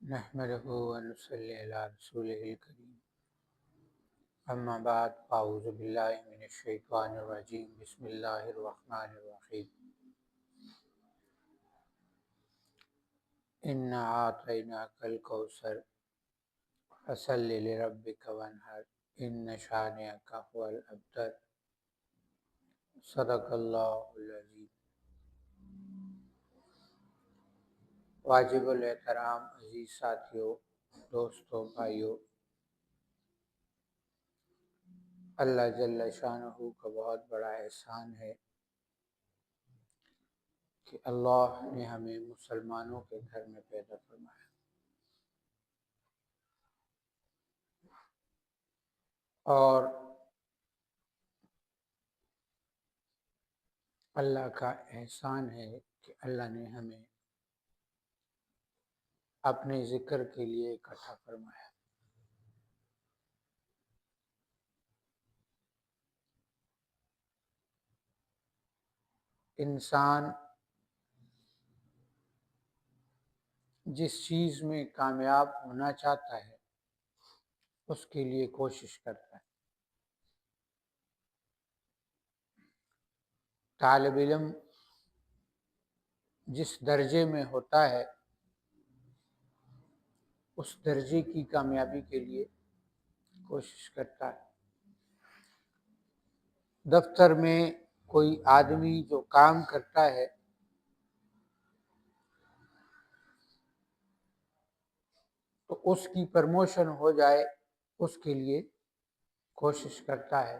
نحمده ونصلي على رسوله الكريم اما بعد اعوذ باللہ من الشیطان الرجیم بسم اللہ الرحمن الرحیم انا اعطیناک الکوثر فصل لربک وانحر ان شانئک هو الابتر صدق اللہ العظیم۔ واجب الاحترام عزیز ساتھیوں، دوستوں، بھائیوں، اللہ جل شانہ کا بہت بڑا احسان ہے کہ اللہ نے ہمیں مسلمانوں کے گھر میں پیدا فرمایا، اور اللہ کا احسان ہے کہ اللہ نے ہمیں اپنے ذکر کے لیے اکٹھا فرمایا۔ انسان جس چیز میں کامیاب ہونا چاہتا ہے اس کے لیے کوشش کرتا ہے۔ طالب علم جس درجے میں ہوتا ہے اس درجے کی کامیابی کے لیے کوشش کرتا ہے۔ دفتر میں کوئی آدمی جو کام کرتا ہے تو اس کی پروموشن ہو جائے اس کے لیے کوشش کرتا ہے۔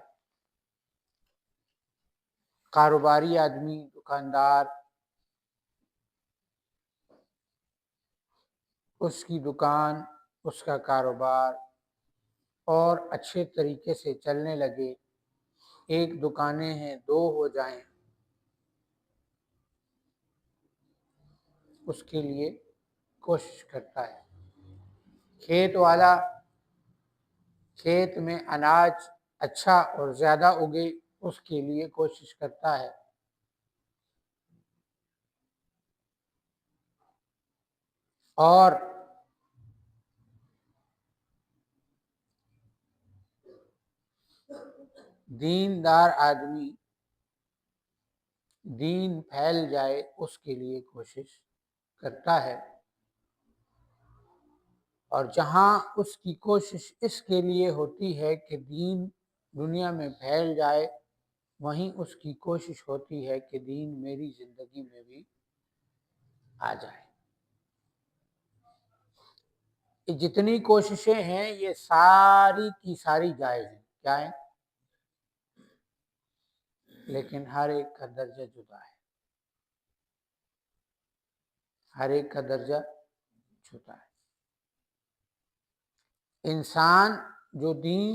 کاروباری آدمی، دکاندار، اس کی دکان، اس کا کاروبار اور اچھے طریقے سے چلنے لگے، ایک دکانیں ہیں دو ہو جائیں، اس کے لیے کوشش کرتا ہے۔ کھیت والا کھیت میں اناج اچھا اور زیادہ اگے اس کے لیے کوشش کرتا ہے۔ اور دیندار آدمی دین پھیل جائے اس کے لیے کوشش کرتا ہے، اور جہاں اس کی کوشش اس کے لیے ہوتی ہے کہ دین دنیا میں پھیل جائے، وہیں اس کی کوشش ہوتی ہے کہ دین میری زندگی میں بھی آ جائے۔ یہ جتنی کوششیں ہیں یہ ساری کی ساری جائز ہیں، کیا ہیں؟ لیکن ہر ایک کا درجہ جدا ہے، ہر ایک کا درجہ چھوٹا ہے۔ انسان جو دین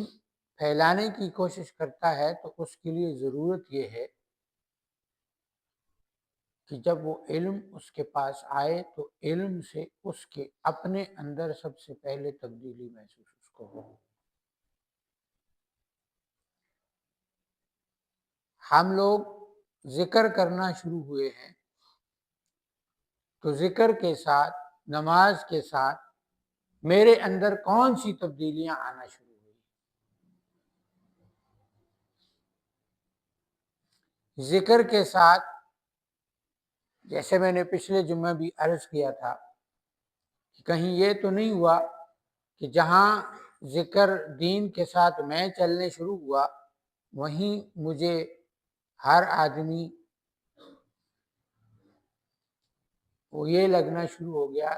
پھیلانے کی کوشش کرتا ہے تو اس کے لیے ضرورت یہ ہے کہ جب وہ علم اس کے پاس آئے تو علم سے اس کے اپنے اندر سب سے پہلے تبدیلی محسوس اس کو ہو۔ ہم لوگ ذکر کرنا شروع ہوئے ہیں تو ذکر کے ساتھ، نماز کے ساتھ میرے اندر کون سی تبدیلیاں آنا شروع ہوئی؟ ذکر کے ساتھ، جیسے میں نے پچھلے جمعہ بھی عرض کیا تھا کہ کہیں یہ تو نہیں ہوا کہ جہاں ذکر دین کے ساتھ میں چلنے شروع ہوا وہیں مجھے ہر آدمی وہ یہ لگنا شروع ہو گیا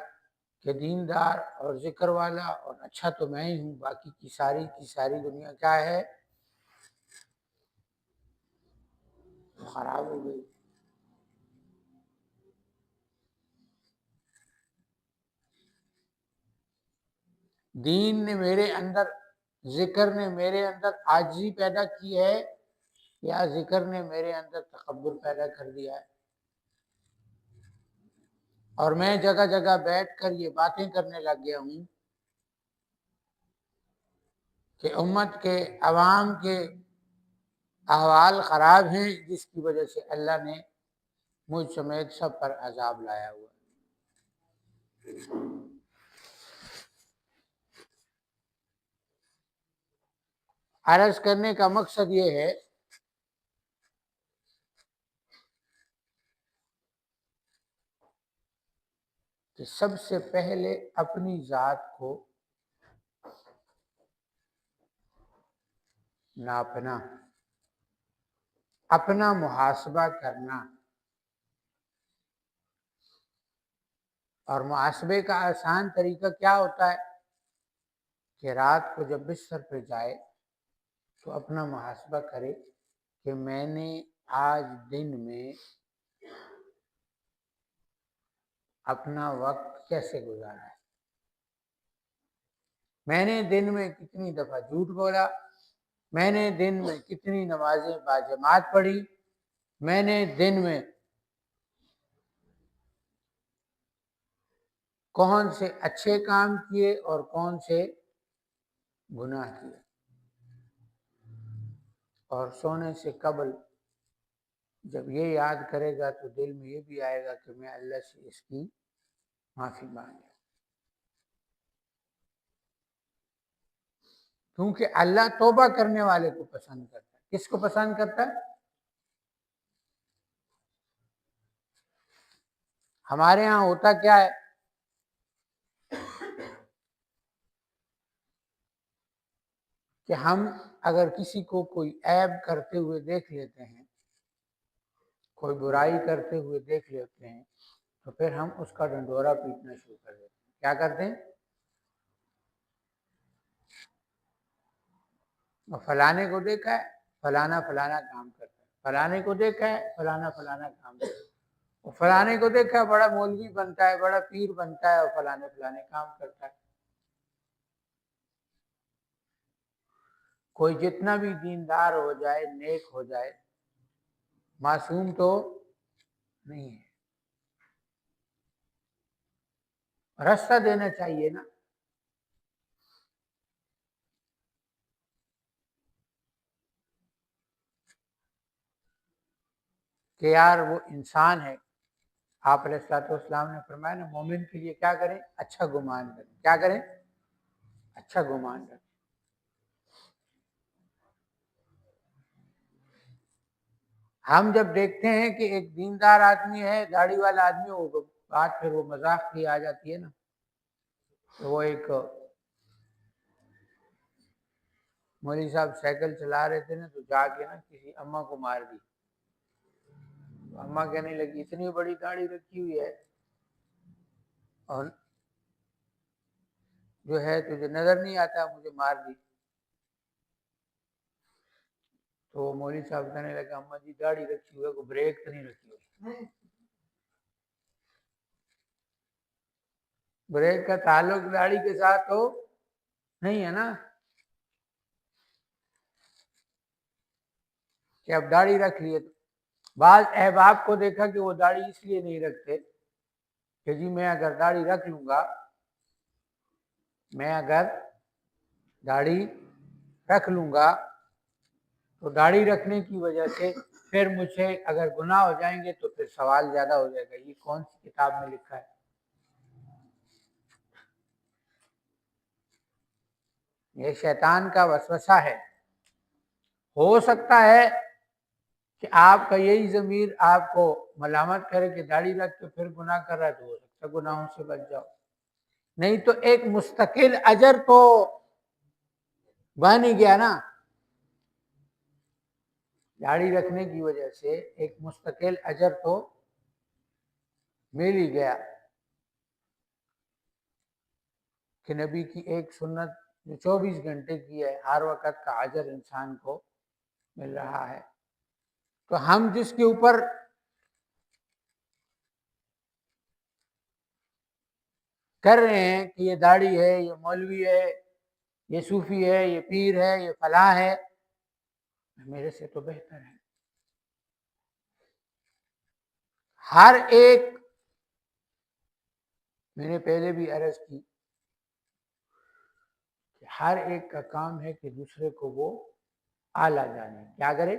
کہ دیندار اور ذکر والا اور اچھا تو میں ہی ہوں، باقی کی ساری دنیا کیا ہے؟ خراب ہو گئی۔ دین نے میرے اندر، ذکر نے میرے اندر عاجزی پیدا کی ہے یا ذکر نے میرے اندر تکبر پیدا کر دیا ہے؟ اور میں جگہ جگہ بیٹھ کر یہ باتیں کرنے لگ گیا ہوں کہ امت کے عوام کے احوال خراب ہیں، جس کی وجہ سے اللہ نے مجھ سمیت سب پر عذاب لایا ہوا ہے۔ عرض کرنے کا مقصد یہ ہے کہ سب سے پہلے اپنی ذات کو ناپنا، اپنا محاسبہ کرنا، اور محاسبے کا آسان طریقہ کیا ہوتا ہے کہ رات کو جب بستر پہ جائے تو اپنا محاسبہ کرے کہ میں نے آج دن میں اپنا وقت کیسے گزارا ہے، میں نے دن میں کتنی دفعہ جھوٹ بولا، میں نے دن میں کتنی نمازیں باجماعت پڑھی، میں نے دن میں کون سے اچھے کام کیے اور کون سے گناہ کیے، اور سونے سے قبل جب یہ یاد کرے گا تو دل میں یہ بھی آئے گا کہ میں اللہ سے اس کی معافی مانگوں، کیونکہ اللہ توبہ کرنے والے کو پسند کرتا ہے۔ کس کو پسند کرتا ہے؟ ہمارے ہاں ہوتا کیا ہے کہ ہم اگر کسی کو کوئی عیب کرتے ہوئے دیکھ لیتے ہیں، کوئی برائی کرتے ہوئے دیکھ لیتے ہیں، تو پھر ہم اس کا ڈنڈورا پیٹنا شروع کر دیتے ہیں۔ کیا کرتے ہیں؟ فلانے کو دیکھا ہے فلانا فلانا کام کرتا ہے، فلانے کو دیکھا ہے فلانا فلانا کام کرتا ہے، اور فلانے کو دیکھا ہے بڑا مولوی بنتا ہے، بڑا پیر بنتا ہے، اور فلانے فلانے کام کرتا ہے۔ کوئی جتنا بھی دیندار ہو جائے، نیک ہو جائے، معصوم تو نہیں ہے۔ راستہ دینا چاہیے نا۔ کہ یار وہ انسان ہے، آپ علیہ الصلوۃ والسلام نے فرمایا نا مومن کے لیے کیا کریں؟ اچھا گمان کریں۔ کیا کریں؟ اچھا گمان کریں۔ ہم جب دیکھتے ہیں کہ ایک دیندار آدمی ہے، داڑھی والا آدمی، وہ بات پھر وہ مذاق کی آ جاتی ہے نا، تو وہ ایک مولوی صاحب سائیکل چلا رہے تھے نا، تو جا کے نا کسی اماں کو مار دی۔ اماں کہنے لگی اتنی بڑی داڑھی رکھی ہوئی ہے اور جو ہے تجھے نظر نہیں آتا، مجھے مار دی۔ تو مولوی صاحب کہنے لگا اماں جی داڑھی رکھی ہوئی ہے، کوئی بریک تو نہیں رکھی ہوئی؟ بریک کا تعلق داڑھی کے ساتھ تو نہیں ہے نا، کہ اب داڑھی رکھ لیے۔ بعض احباب کو دیکھا کہ وہ داڑھی اس لیے نہیں رکھتے کہ جی میں اگر داڑھی رکھ لوں گا، میں اگر داڑھی رکھ لوں گا تو داڑھی رکھنے کی وجہ سے پھر مجھے اگر گناہ ہو جائیں گے تو پھر سوال زیادہ ہو جائے گا۔ یہ کون سی کتاب میں لکھا ہے؟ یہ شیطان کا وسوسہ ہے۔ ہو سکتا ہے کہ آپ کا یہی ضمیر آپ کو ملامت کرے کہ داڑھی رکھ کے پھر گناہ کر رہا ہے، تو ہو سکتا ہے گناہوں سے بچ جاؤ، نہیں تو ایک مستقل اجر تو بن ہی گیا نا۔ داڑھی رکھنے کی وجہ سے ایک مستقل اجر تو مل ہی گیا کہ نبی کی ایک سنت جو 24 گھنٹے کی ہے، ہر وقت کا اجر انسان کو مل رہا ہے۔ تو ہم جس کے اوپر کر رہے ہیں کہ یہ داڑھی ہے، یہ مولوی ہے، یہ صوفی ہے، یہ پیر ہے، یہ فلاں ہے، میرے سے تو بہتر ہے۔ ہر ایک، میں نے پہلے بھی عرض کی کہ ہر ایک کا کام ہے کہ دوسرے کو وہ اعلیٰ جانے، کیا کرے؟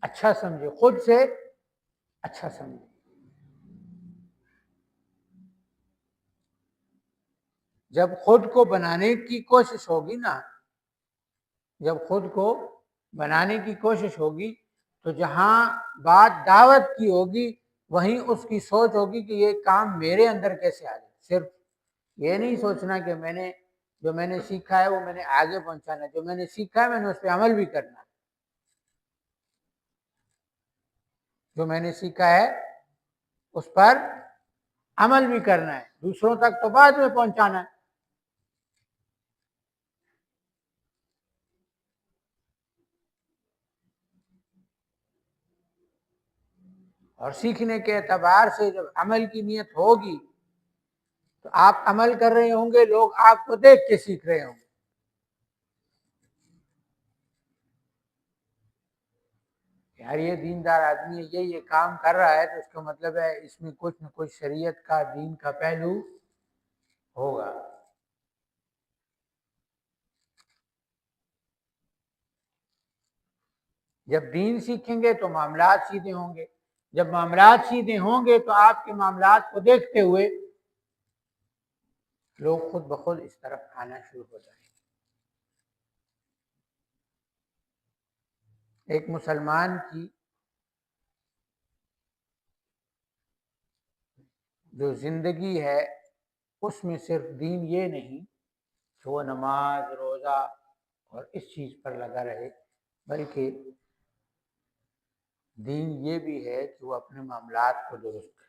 اچھا سمجھے، خود سے اچھا سمجھے۔ جب خود کو بنانے کی کوشش ہوگی نا جب خود کو بنانے کی کوشش ہوگی تو جہاں بات دعوت کی ہوگی وہیں اس کی سوچ ہوگی کہ یہ کام میرے اندر کیسے آ جائے. صرف یہ نہیں سوچنا کہ جو میں نے سیکھا ہے وہ میں نے آگے پہنچانا ہے، جو میں نے سیکھا ہے میں نے اس پہ عمل بھی کرنا ہے، جو میں نے سیکھا ہے اس پر عمل بھی کرنا ہے، دوسروں تک تو بعد میں پہنچانا ہے. اور سیکھنے کے اعتبار سے جب عمل کی نیت ہوگی تو آپ عمل کر رہے ہوں گے، لوگ آپ کو دیکھ کے سیکھ رہے ہوں گے. یار یہ دیندار آدمی ہے، یہ کام کر رہا ہے تو اس کا مطلب ہے اس میں کچھ نہ کچھ شریعت کا، دین کا پہلو ہوگا. جب دین سیکھیں گے تو معاملات سیدھے ہوں گے، جب معاملات سیدھے ہوں گے تو آپ کے معاملات کو دیکھتے ہوئے لوگ خود بخود اس طرف آنا شروع ہو جائیں گے. ایک مسلمان کی جو زندگی ہے اس میں صرف دین یہ نہیں کہ وہ نماز، روزہ اور اس چیز پر لگا رہے، بلکہ دین یہ بھی ہے کہ وہ اپنے معاملات کو درست کرے.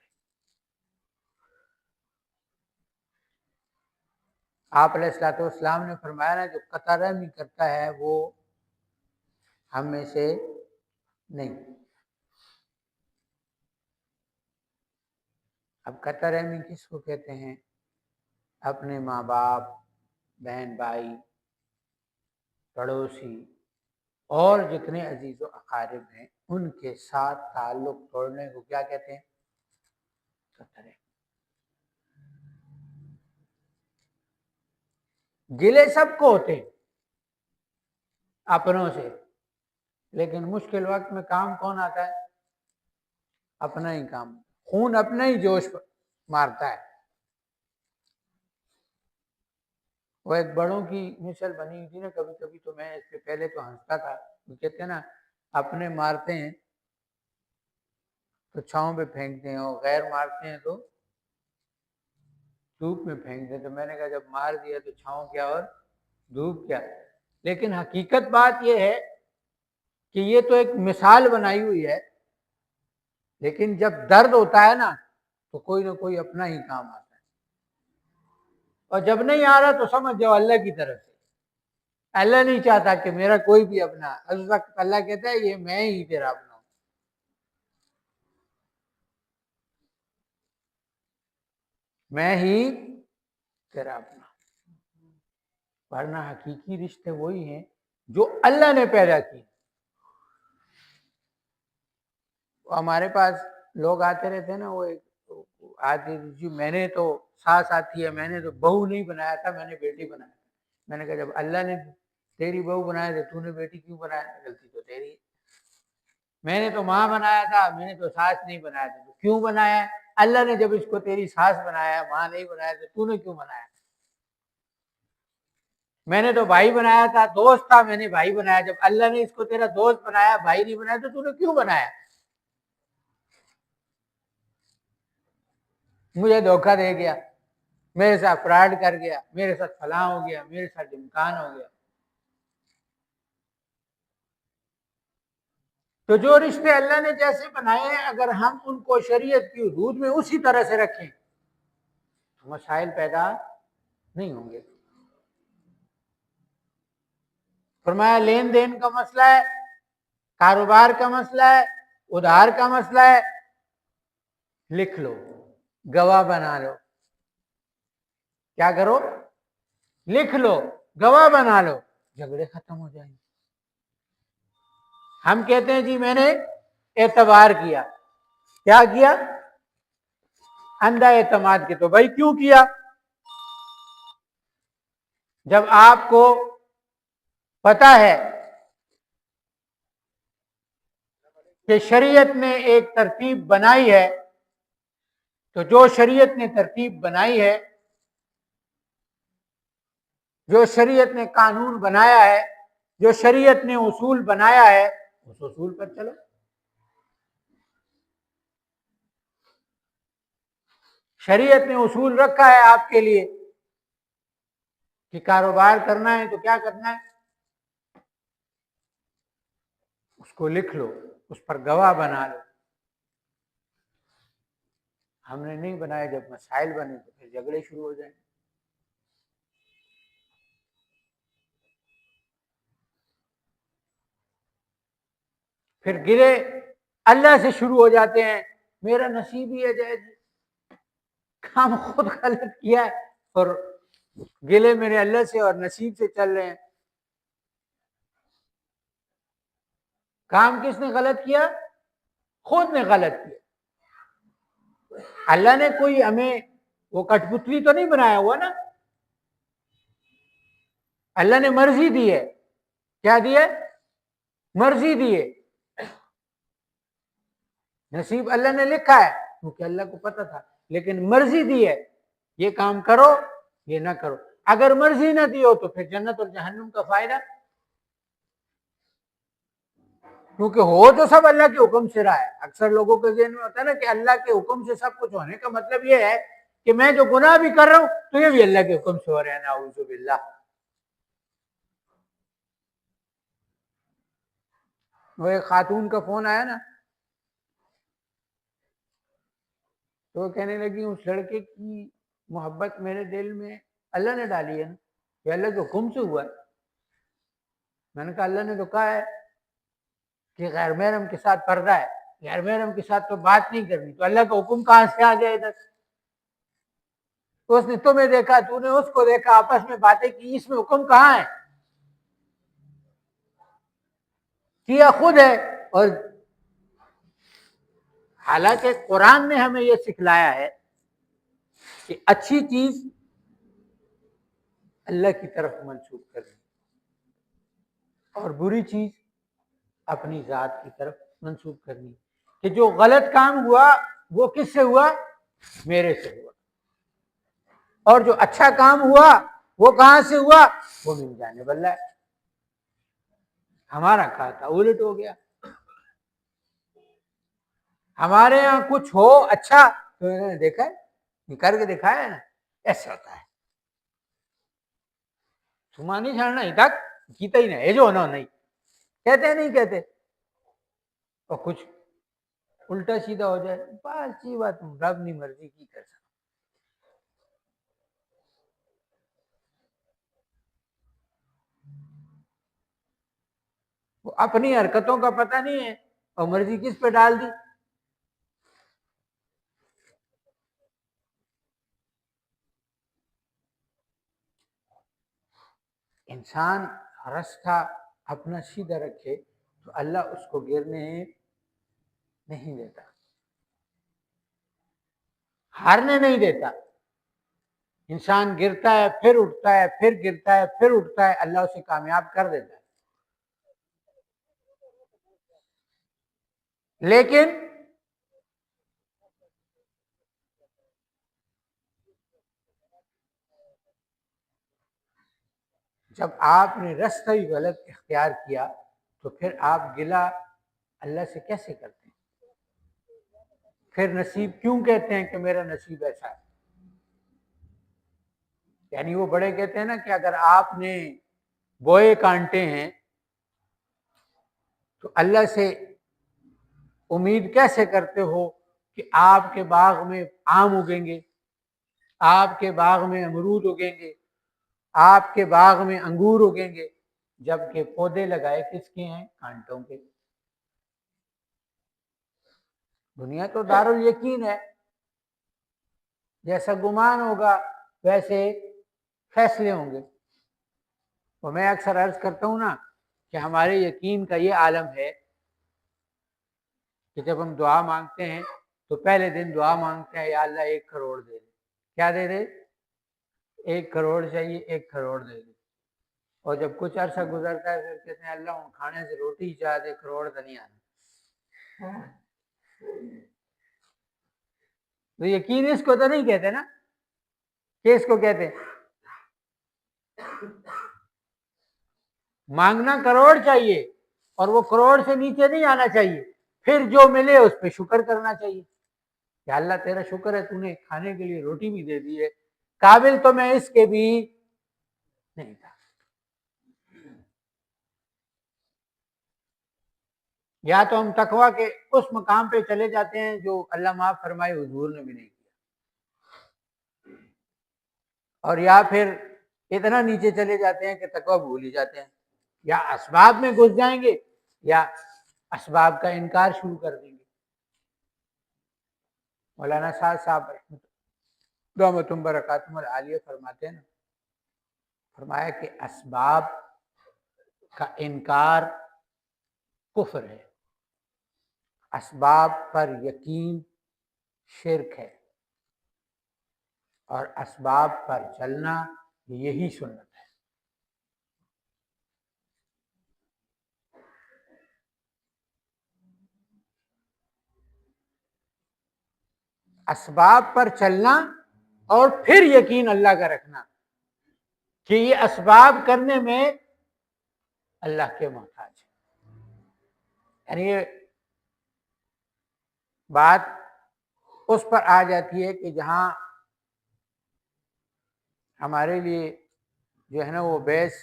آپ علیہ الصلوۃ والسلام نے فرمایا نا جو قطع رحمی کرتا ہے وہ ہم میں سے نہیں. اب قطع رحمی کس کو کہتے ہیں؟ اپنے ماں باپ، بہن بھائی، پڑوسی اور جتنے عزیز و اقارب ہیں ان کے ساتھ تعلق توڑنے کو کیا کہتے ہیں؟ قطع رحمی. گلے سب کو ہوتے ہیں اپنوں سے، لیکن مشکل وقت میں کام کون آتا ہے؟ اپنا ہی کام، خون اپنا ہی جوش مارتا ہے. وہ ایک بڑوں کی مثل بنی ہوئی تھی نا، کبھی کبھی تو میں اس سے پہلے تو ہنستا تھا، وہ کہتے ہیں نا اپنے مارتے ہیں تو چھاؤں پہ پھینکتے ہیں اور غیر مارتے ہیں تو دھوپ میں پھینکتے ہیں. تو میں نے کہا جب مار دیا تو چھاؤں کیا اور دھوپ کیا. لیکن حقیقت بات یہ ہے کہ یہ تو ایک مثال بنائی ہوئی ہے، لیکن جب درد ہوتا ہے نا تو کوئی نہ کوئی اپنا ہی کام آتا ہے، اور جب نہیں آ رہا تو سمجھ جاؤ اللہ کی طرف سے. اللہ نہیں چاہتا کہ میرا کوئی بھی اپنا، اس وقت اللہ کہتا ہے یہ میں ہی تیرا اپنا ہوں. میں ہی تیرا اپنا. ورنہ حقیقی رشتے وہی ہیں جو اللہ نے پیدا کی. ہمارے پاس لوگ آتے رہتے ہیں نا، وہ ایک آتے جی میں نے تو ساس آتی ہے، میں نے تو بہو نہیں بنایا تھا، میں نے بیٹی بنایا. میں نے کہا جب اللہ نے تیری بہو بنایا تھا تو نے بیٹی کیوں بنایا؟ غلطی تو تیری ہے. میں نے تو ماں بنایا تھا، میں نے تو ساس نہیں بنایا تھا. تو کیوں بنایا؟ اللہ نے جب اس کو تیری ساس بنایا، ماں نہیں بنایا تو نے کیوں بنایا؟ میں نے تو بھائی بنایا تھا، دوست تھا، میں نے بھائی بنایا. جب اللہ نے اس کو تیرا دوست بنایا، بھائی نہیں بنایا تو نے کیوں بنایا؟ مجھے دھوکہ دے گیا، میرے ساتھ فراڈ کر گیا، میرے ساتھ فلاں ہو گیا، میرے ساتھ امکان ہو گیا. تو جو رشتے اللہ نے جیسے بنائے ہیں اگر ہم ان کو شریعت کی حدود میں اسی طرح سے رکھیں تو مسائل پیدا نہیں ہوں گے. فرمایا لین دین کا مسئلہ ہے، کاروبار کا مسئلہ ہے، ادھار کا مسئلہ ہے، لکھ لو، گواہ بنا لو. کیا کرو؟ لکھ لو، گواہ بنا لو، جھگڑے ختم ہو جائیں گے. ہم کہتے ہیں جی میں نے اعتبار کیا. کیا کیا؟ اندھا اعتماد کے. تو بھائی کیوں کیا؟ جب آپ کو پتا ہے کہ شریعت نے ایک ترتیب بنائی ہے، تو جو شریعت نے ترتیب بنائی ہے، جو شریعت نے قانون بنایا ہے، جو شریعت نے اصول بنایا ہے اس اصول پر چلو۔ شریعت نے اصول رکھا ہے آپ کے لیے کہ کاروبار کرنا ہے تو کیا کرنا ہے، اس کو لکھ لو، اس پر گواہ بنا لو۔ ہم نے نہیں بنائے، جب مسائل بنے تو پھر جھگڑے شروع ہو جائیں۔ پھر گرے اللہ سے شروع ہو جاتے ہیں، میرا نصیب ہی ہے جائز، کام خود غلط کیا ہے اور گلے میرے اللہ سے اور نصیب سے چل رہے ہیں۔ کام کس نے غلط کیا؟ خود نے غلط کیا۔ اللہ نے کوئی ہمیں وہ کٹ پتلی تو نہیں بنایا ہوا نا، اللہ نے مرضی دی ہے۔ کیا دی ہے؟ مرضی دی ہے۔ نصیب اللہ نے لکھا ہے کیونکہ اللہ کو پتہ تھا، لیکن مرضی دی ہے، یہ کام کرو یہ نہ کرو۔ اگر مرضی نہ دی ہو تو پھر جنت اور جہنم کا فائدہ، کیونکہ ہو تو سب اللہ کے حکم سے رہا ہے۔ اکثر لوگوں کے ذہن میں ہوتا ہے نا کہ اللہ کے حکم سے سب کچھ ہونے کا مطلب یہ ہے کہ میں جو گناہ بھی کر رہا ہوں تو یہ بھی اللہ کے حکم سے ہو رہے ہیں، نعوذ باللہ۔ وہ ایک خاتون کا فون آیا نا، تو وہ کہنے لگی اس لڑکے کی محبت میرے دل میں اللہ نے ڈالی ہے نا، یہ اللہ کے حکم سے ہوا ہے۔ میں نے کہا اللہ نے تو کہا ہے کہ غیر محرم کے ساتھ پردہ ہے، غیر محرم کے ساتھ تو بات نہیں کرنی، تو اللہ کا حکم کہاں سے آ جائے ادھر؟ تو اس نے تمہیں دیکھا، تو نے اس کو دیکھا، آپس میں باتیں کی، اس میں حکم کہاں ہے؟ کیا خود ہے۔ اور حالانکہ قرآن نے ہمیں یہ سکھلایا ہے کہ اچھی چیز اللہ کی طرف منسوب کرنی اور بری چیز اپنی ذات کی طرف منسوب کرنی، کہ جو غلط کام ہوا وہ کس سے ہوا؟ میرے سے ہوا، اور جو اچھا کام ہوا وہ کہاں سے ہوا؟ وہ من جانب اللہ ہے۔ ہمارا کھاتا الٹ ہو گیا، ہمارے ہاں کچھ ہو اچھا تو انہوں نے دیکھا ہے، کر کے دکھایا ہے نا، ایسا ہوتا ہے۔ تمہاری چھڑنا ہی تک کیتا ہی نہیں جو ہونا نہیں کہتے نہیں کہتے، اور کچھ الٹا سیدھا ہو جائے بس یہ بات رب نہیں مرضی کی کر سکتا۔ وہ اپنی حرکتوں کا پتہ نہیں ہے اور مرضی کس پہ ڈال دی۔ انسان راستہ اپنا سیدھا رکھے تو اللہ اس کو گرنے نہیں دیتا، ہارنے نہیں دیتا۔ انسان گرتا ہے پھر اٹھتا ہے، پھر گرتا ہے پھر اٹھتا ہے، اللہ اسے کامیاب کر دیتا ہے۔ لیکن جب آپ نے راستہ ہی غلط اختیار کیا تو پھر آپ گلہ اللہ سے کیسے کرتے ہیں؟ پھر نصیب کیوں کہتے ہیں کہ میرا نصیب ایسا ہے؟ یعنی وہ بڑے کہتے ہیں نا کہ اگر آپ نے بوئے کانٹے ہیں تو اللہ سے امید کیسے کرتے ہو کہ آپ کے باغ میں آم اگیں گے، آپ کے باغ میں امرود اگیں گے، آپ کے باغ میں انگور اگیں گے، جبکہ پودے لگائے کس کے ہیں؟ کانٹوں کے۔ دنیا تو دارالیقین ہے، جیسا گمان ہوگا ویسے فیصلے ہوں گے۔ اور میں اکثر عرض کرتا ہوں نا کہ ہمارے یقین کا یہ عالم ہے کہ جب ہم دعا مانگتے ہیں تو پہلے دن دعا مانگتے ہیں یا اللہ 1 کروڑ دے دے۔ کیا دے دے؟ 1 کروڑ چاہیے، 1 کروڑ دے دے۔ اور جب کچھ عرصہ گزرتا ہے پھر کہتے ہیں اللہ ہوں کھانے سے روٹی چاہ دے، کروڑ تو نہیں آنا۔ تو یقین اس کو تو نہیں کہتے نا، کہ اس کو کہتے ہیں مانگنا کروڑ چاہیے اور وہ کروڑ سے نیچے نہیں آنا چاہیے، پھر جو ملے اس پہ شکر کرنا چاہیے کہ اللہ تیرا شکر ہے تو نے کھانے کے لیے روٹی بھی دے دی ہے، قابل تو میں اس کے بھی نہیں تھا۔ یا تو ہم تقویٰ کے اس مقام پہ چلے جاتے ہیں جو اللہ معاف فرمائے حضور نے بھی نہیں کیا، اور یا پھر اتنا نیچے چلے جاتے ہیں کہ تقویٰ بھول ہی جاتے ہیں، یا اسباب میں گھس جائیں گے یا اسباب کا انکار شروع کر دیں گے۔ مولانا سعد صاحب دامتم برکاتہم العالیہ فرماتے ہیں، فرمایا کہ اسباب کا انکار کفر ہے، اسباب پر یقین شرک ہے، اور اسباب پر چلنا یہی سنت ہے۔ اسباب پر چلنا اور پھر یقین اللہ کا رکھنا کہ یہ اسباب کرنے میں اللہ کے محتاج ہے، یعنی یہ بات اس پر آ جاتی ہے کہ جہاں ہمارے لیے جو ہے نا وہ بحث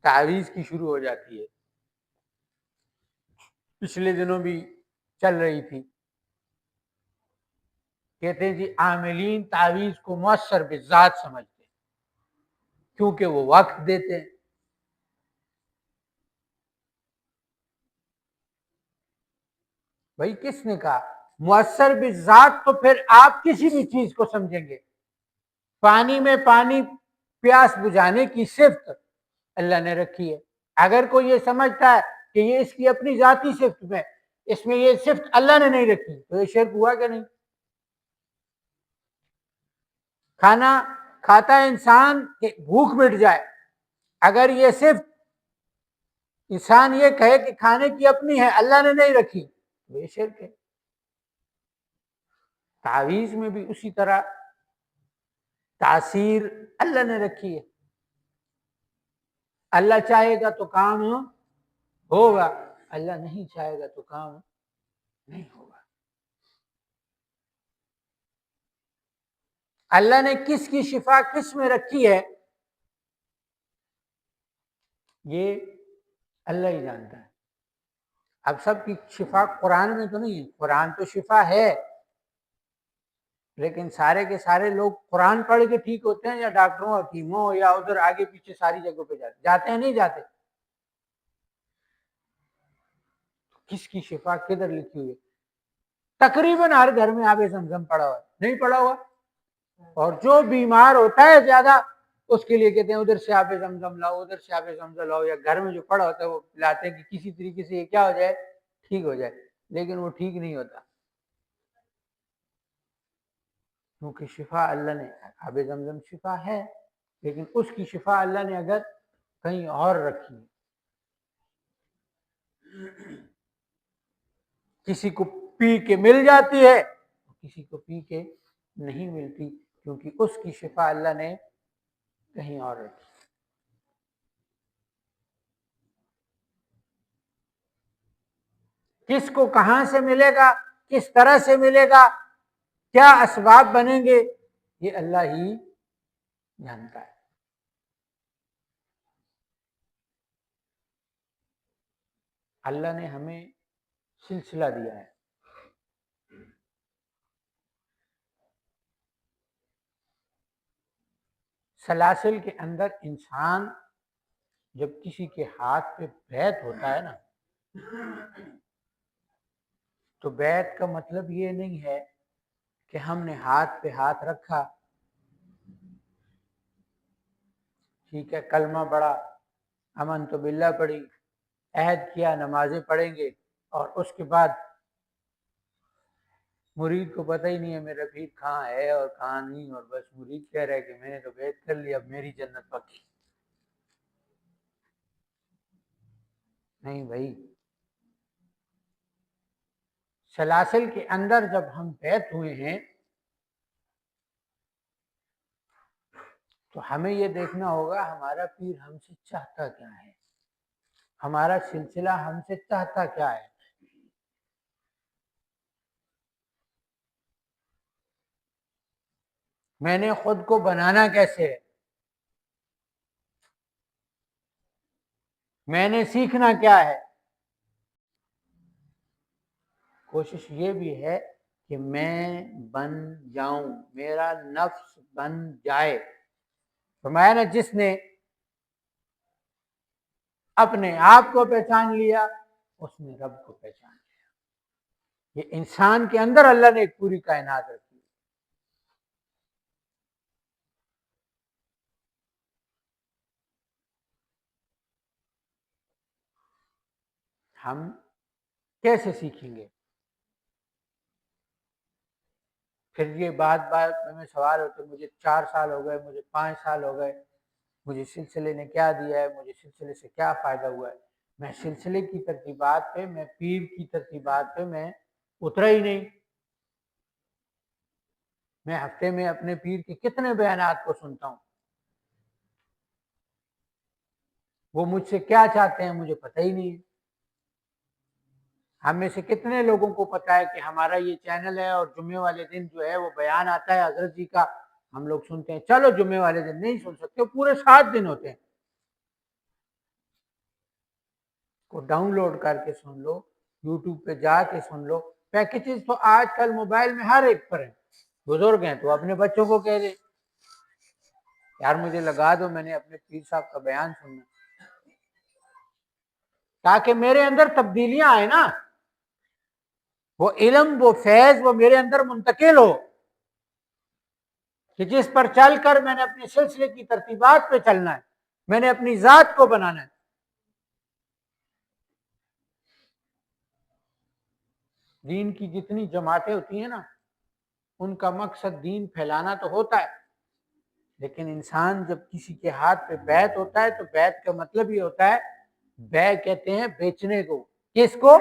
تعویذ کی شروع ہو جاتی ہے، پچھلے دنوں بھی چل رہی تھی، کہتے ہیں جی عاملین تعویذ کو مؤثر بالذات سمجھتے ہیں کیونکہ وہ وقت دیتے ہیں۔ بھائی کس نے کہا مؤثر بالذات؟ تو پھر آپ کسی بھی چیز کو سمجھیں گے، پانی میں پانی پیاس بجھانے کی صفت اللہ نے رکھی ہے، اگر کوئی یہ سمجھتا ہے کہ یہ اس کی اپنی ذاتی صفت میں، اس میں یہ صفت اللہ نے نہیں رکھی، تو یہ شرک ہوا کہ نہیں؟ کھانا کھاتا ہے انسان کہ بھوک مٹ جائے، اگر یہ صفت انسان یہ کہے کہ کھانے کی اپنی ہے اللہ نے نہیں رکھی تو یہ شرک ہے۔ تعویذ میں بھی اسی طرح تاثیر اللہ نے رکھی ہے، اللہ چاہے گا تو کام ہوگا، اللہ نہیں چاہے گا تو کام نہیں ہوگا۔ اللہ نے کس کی شفا کس میں رکھی ہے یہ اللہ ہی جانتا ہے۔ اب سب کی شفا قرآن میں تو نہیں ہے، قرآن تو شفا ہے، لیکن سارے کے سارے لوگ قرآن پڑھ کے ٹھیک ہوتے ہیں یا ڈاکٹروں حکیموں یا ادھر آگے پیچھے ساری جگہوں پہ جاتے ہیں؟ نہیں جاتے۔ کس کی شفا کدھر لکھی ہوئی ہے؟ تقریباً ہر گھر میں آب زمزم پڑا ہوا ہے، نہیں پڑا ہوا؟ اور جو بیمار ہوتا ہے زیادہ اس کے لیے کہتے ہیں ادھر سے آب زمزم لاؤ، ادھر سے آب زمزم لاؤ، یا گھر میں جو پڑا ہوتا ہے وہ پلاتے ہیں کہ کسی طریقے سے یہ کیا ہو جائے، ٹھیک ہو جائے، لیکن وہ ٹھیک نہیں ہوتا، کیونکہ شفا اللہ نے، آب زمزم شفا ہے لیکن اس کی شفا اللہ نے اگر کہیں اور رکھی، کسی کو پی کے مل جاتی ہے کسی کو پی کے نہیں ملتی، کیونکہ اس کی شفا اللہ نے کہیں اور رکھی۔ کس کو کہاں سے ملے گا، کس طرح سے ملے گا، کیا اسباب بنیں گے، یہ اللہ ہی جانتا ہے۔ اللہ نے ہمیں سلسلہ دیا ہے، سلاسل کے اندر انسان جب کسی کے ہاتھ پہ بیعت ہوتا ہے نا، تو بیعت کا مطلب یہ نہیں ہے کہ ہم نے ہاتھ پہ ہاتھ رکھا، ٹھیک ہے کلمہ پڑھا، امن تو باللہ پڑھی، عہد کیا نمازیں پڑھیں گے، اور اس کے بعد مرید کو پتہ ہی نہیں ہے میرا پیر کہاں ہے اور کہاں نہیں، اور بس مرید کہہ رہا ہے کہ میں نے تو بیعت کر لی اب میری جنت پکی۔ نہیں بھائی، سلاسل کے اندر جب ہم بیعت ہوئے ہیں تو ہمیں یہ دیکھنا ہوگا ہمارا پیر ہم سے چاہتا کیا ہے، ہمارا سلسلہ ہم سے چاہتا کیا ہے؟ میں نے خود کو بنانا کیسے ہے؟ میں نے سیکھنا کیا ہے؟ کوشش یہ بھی ہے کہ میں بن جاؤں، میرا نفس بن جائے۔ فرمایا نا، جس نے اپنے آپ کو پہچان لیا اس نے رب کو پہچان لیا۔ یہ انسان کے اندر اللہ نے ایک پوری کائنات رکھی۔ ہم کیسے سیکھیں گے؟ پھر یہ بات میں سوال ہوتے، مجھے 4 سال ہو گئے، مجھے 5 سال ہو گئے، مجھے سلسلے نے کیا دیا ہے، مجھے سلسلے سے کیا فائدہ ہوا ہے؟ میں سلسلے کی ترتیبات پہ، میں پیر کی ترتیبات پہ میں اترا ہی نہیں۔ میں ہفتے میں اپنے پیر کے کتنے بیانات کو سنتا ہوں، وہ مجھ سے کیا چاہتے ہیں مجھے پتہ ہی نہیں ہے۔ ہم میں سے کتنے لوگوں کو پتا ہے کہ ہمارا یہ چینل ہے اور جمعے والے دن جو ہے وہ بیان آتا ہے حضرت جی کا، ہم لوگ سنتے ہیں۔ چلو جمعے والے دن نہیں سن سکتے، پورے 7 دن ہوتے ہیں، کو ڈاؤن لوڈ کر کے سن لو، یوٹیوب پہ جا کے سن لو۔ پیکیجز تو آج کل موبائل میں ہر ایک پر ہیں۔ بزرگ ہیں تو اپنے بچوں کو کہہ دیں یار مجھے لگا دو، میں نے اپنے پیر صاحب کا بیان سننا، تاکہ میرے اندر تبدیلیاں آئے نا، وہ علم، وہ فیض، وہ میرے اندر منتقل ہو، کہ جس پر چل کر میں نے اپنے سلسلے کی ترتیبات پہ چلنا ہے، میں نے اپنی ذات کو بنانا ہے۔ دین کی جتنی جماعتیں ہوتی ہیں نا، ان کا مقصد دین پھیلانا تو ہوتا ہے، لیکن انسان جب کسی کے ہاتھ پہ بیعت ہوتا ہے تو بیعت کا مطلب یہ ہوتا ہے، بیع کہتے ہیں بیچنے کو۔ کس کو؟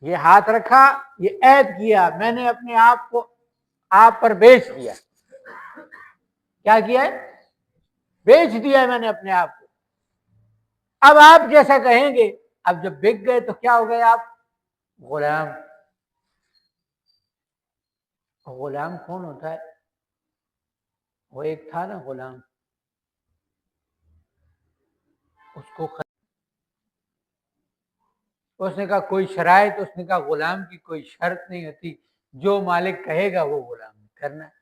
یہ ہاتھ رکھا، یہ عہد کیا، میں نے اپنے آپ کو آپ پر بیچ دیا۔ کیا کیا ہے؟ بیچ دیا ہے میں نے اپنے آپ کو۔ اب آپ جیسا کہیں گے، اب جب بک گئے تو کیا ہو گئے آپ؟ غلام۔ غلام کون ہوتا ہے؟ وہ ایک تھا نا غلام، اس نے کہا کوئی شرائط، اس نے کہا غلام کی کوئی شرط نہیں ہوتی، جو مالک کہے گا وہ غلام کرنا ہے۔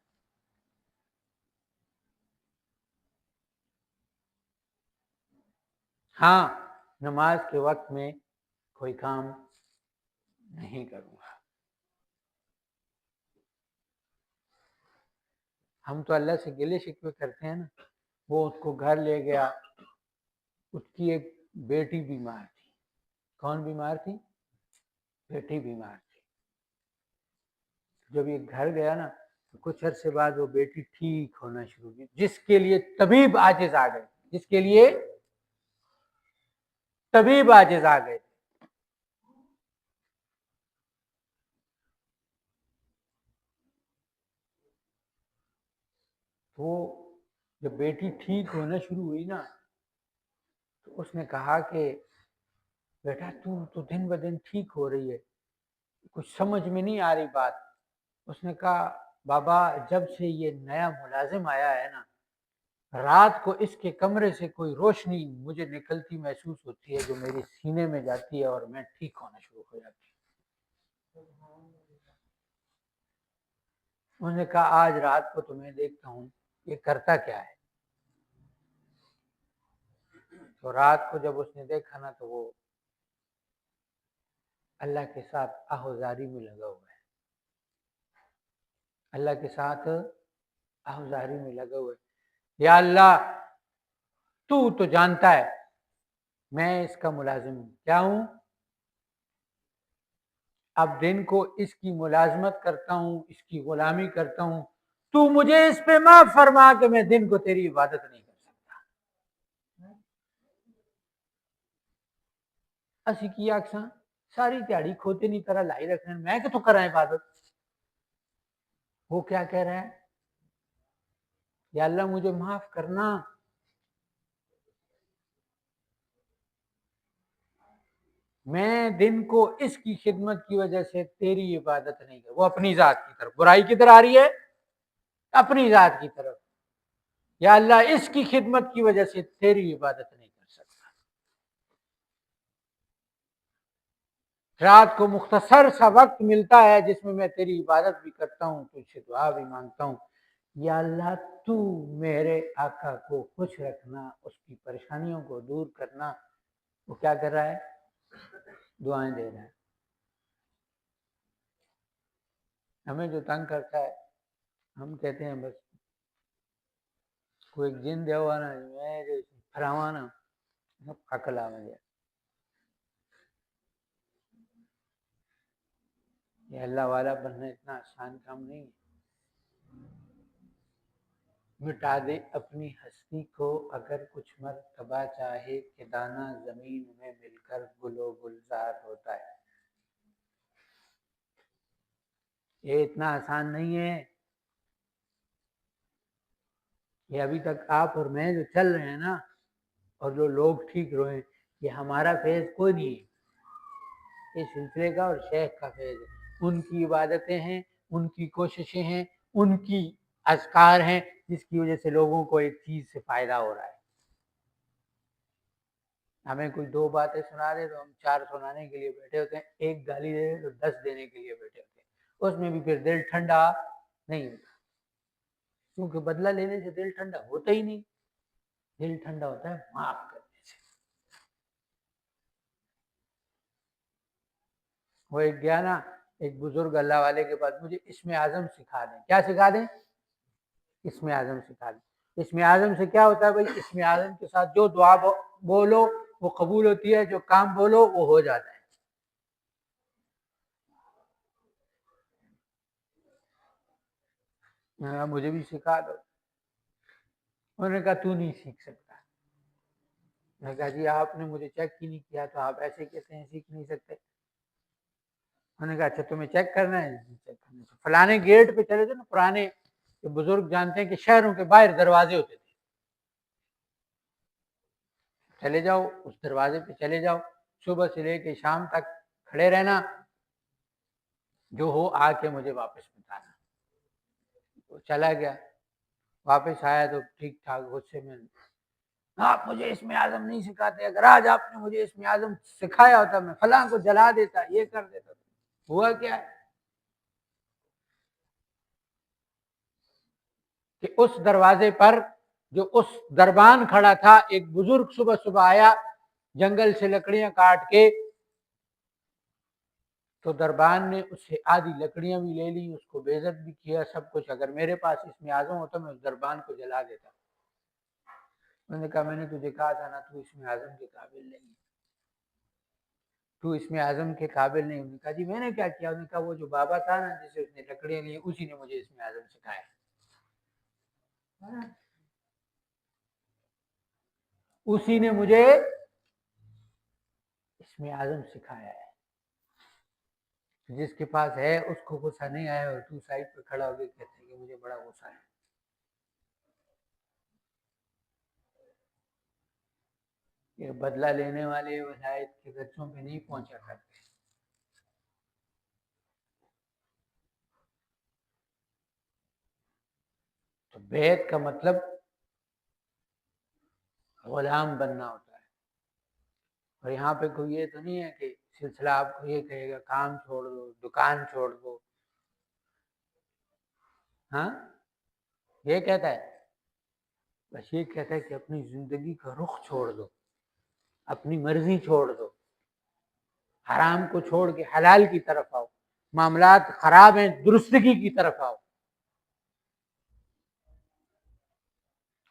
ہاں، نماز کے وقت میں کوئی کام نہیں کروں گا۔ ہم تو اللہ سے گلے شکوے کرتے ہیں نا۔ وہ اس کو گھر لے گیا، اس کی ایک بیٹی بیمار تھی۔ کون بیمار تھی؟ بیٹی بیمار تھی۔ جب یہ گھر گیا نا تو کچھ عرصے بعد وہ بیٹی ٹھیک ہونا شروع کی، جس کے لیے طبیب عاجز آ گئے، جس کے لیے طبیب عاجز آ گئے۔ تو جب بیٹی ٹھیک ہونا شروع ہوئی نا تو اس نے کہا کہ بیٹا تو دن بدن ٹھیک ہو رہی ہے، کچھ سمجھ میں نہیں آ رہی بات۔ اس نے کہا بابا جب سے یہ نیا ملازم آیا ہے نا، رات کو اس کے کمرے سے کوئی روشنی مجھے نکلتی محسوس ہوتی ہے جو میرے سینے میں جاتی ہے اور میں ٹھیک ہونا شروع ہو جاتی ہوں۔ انہوں نے کہا آج رات کو تو میں دیکھتا ہوں یہ کرتا کیا ہے۔ تو رات کو جب اس نے دیکھا نا تو وہ اللہ کے ساتھ آہوزاری میں لگا ہوا ہے، اللہ کے ساتھ آہوزاری میں لگا ہوا ہے۔ یا اللہ تو جانتا ہے میں اس کا ملازم کیا ہوں، اب دن کو اس کی ملازمت کرتا ہوں، اس کی غلامی کرتا ہوں، تو مجھے اس پہ معاف فرما کہ میں دن کو تیری عبادت نہیں کر سکتا۔ اسی کی آکساں ساری تیاڑی کھوتے نہیں طرح لائی رکھنے، میں کہ تو کرا عبادت۔ وہ کیا کہہ رہا ہے؟ یا اللہ مجھے معاف کرنا، میں دن کو اس کی خدمت کی وجہ سے تیری عبادت نہیں کر، وہ اپنی ذات کی طرف، برائی کدھر آ رہی ہے؟ اپنی ذات کی طرف، یا اللہ اس کی خدمت کی وجہ سے تیری عبادت نہیں کر سکتا۔ رات کو مختصر سا وقت ملتا ہے جس میں میں تیری عبادت بھی کرتا ہوں، تجھ سے دعا بھی مانگتا ہوں، یا اللہ تو میرے آقا کو خوش رکھنا، اس کی پریشانیوں کو دور کرنا۔ وہ کیا کر رہا ہے؟ دعائیں دے رہا ہے۔ ہمیں جو تنگ کرتا ہے، ہم کہتے ہیں بس کوئی جن دیا ہوا نا میں جو پھراواں نا عقل آ گیا۔ یہ اللہ والا بننا اتنا آسان کام نہیں ہے۔ مٹا دے اپنی ہستی کو اگر کچھ مرتبہ چاہے کہ دانہ زمین میں مل کر گل و گلزار ہوتا ہے۔ یہ اتنا آسان نہیں ہے۔ یہ ابھی تک آپ اور میں جو چل رہے ہیں نا، اور جو لوگ ٹھیک رہے، یہ ہمارا فیض کوئی نہیں ہے، اس سلسلے کا اور شیخ کا فیض ہے۔ ان کی عبادتیں ہیں، ان کی کوششیں ہیں، ان کی اذکار ہیں، جس کی وجہ سے لوگوں کو ایک چیز سے فائدہ ہو رہا ہے۔ ہمیں کوئی دو باتیں سنا دے تو ہم چار سنانے کے لیے بیٹھے ہوتے ہیں، ایک گالی دے دے تو 10 دینے کے لیے بیٹھے ہوتے ہیں، اس میں بھی پھر دل ٹھنڈا نہیں ہوتا، کیونکہ بدلہ لینے سے دل ٹھنڈا ہوتا ہی نہیں، دل ٹھنڈا ہوتا ہے معاف کرنے سے۔ وہ ایک گیا نا، ایک بزرگ اللہ والے کے پاس، مجھے اسم اعظم سکھا دیں۔ کیا سکھا دیں؟ اسم اعظم سکھا دیں۔ اسم اعظم سے کیا ہوتا ہے بھائی؟ اسم اعظم کے ساتھ جو دعا بولو وہ قبول ہوتی ہے، جو کام بولو وہ ہو جاتا ہے۔ مجھے بھی سکھا دو۔ انہوں نے کہا تو نہیں سیکھ سکتا۔ میں نے کہا جی آپ نے مجھے چیک ہی نہیں کیا تو آپ ایسے کہتے ہیں سیکھ نہیں سکتے۔ انہوں نے کہا اچھا تمہیں چیک کرنا ہے؟ چیک کرنا ہے۔ فلانے گیٹ پہ چلے تھے نا، پرانے بزرگ جانتے ہیں کہ شہروں کے باہر دروازے ہوتے تھے، چلے جاؤ اس دروازے پہ چلے جاؤ، صبح سے لے کے شام تک کھڑے رہنا، جو ہو آ کے مجھے واپس بتانا۔ وہ چلا گیا، واپس آیا تو ٹھیک ٹھاک غصے میں، آپ مجھے اسم اعظم نہیں سکھاتے، اگر آج آپ نے مجھے اسم اعظم سکھایا ہوتا میں فلاں کو جلا دیتا، یہ کر دیتا۔ ہوا کیا ہے کہ اس دروازے پر جو اس دربان کھڑا تھا، ایک بزرگ صبح صبح آیا جنگل سے لکڑیاں کاٹ کے، تو دربان نے اس سے آدھی لکڑیاں بھی لے لی، اس کو بے عزت بھی کیا، سب کچھ۔ اگر میرے پاس اسم اعظم ہوتا میں اس دربان کو جلا دیتا۔ انہوں نے کہا میں نے تجھے کہا تھا نا تو اسم اعظم کے قابل نہیں، تو اسم اعظم کے قابل نہیں۔ انہوں نے کہا جی میں نے کیا کیا؟ انہوں نے کہا وہ جو بابا تھا نا جسے اس نے لکڑیاں لی، اسی نے مجھے اسم اعظم سکھایا۔ اسی نے مجھے اسم اعظم سکھایا ہے۔ جس کے پاس ہے اس کو غصہ نہیں آیا، اور تو سائڈ پہ کھڑا ہو کے کہتے ہیں کہ مجھے بڑا غصہ ہے۔ یہ بدلہ لینے والے ولایت کے بچوں پہ نہیں پہنچا کرتے۔ تو بیعت کا مطلب غلام بننا ہوتا ہے۔ اور یہاں پہ کوئی یہ تو نہیں ہے کہ سلسلہ آپ کو یہ کہے گا کام چھوڑ دو، دکان چھوڑ دو، ہاں یہ کہتا ہے؟ بس یہ کہتا ہے کہ اپنی زندگی کا رخ چھوڑ دو، اپنی مرضی چھوڑ دو، حرام کو چھوڑ کے حلال کی طرف آؤ، معاملات خراب ہیں درستگی کی طرف آؤ۔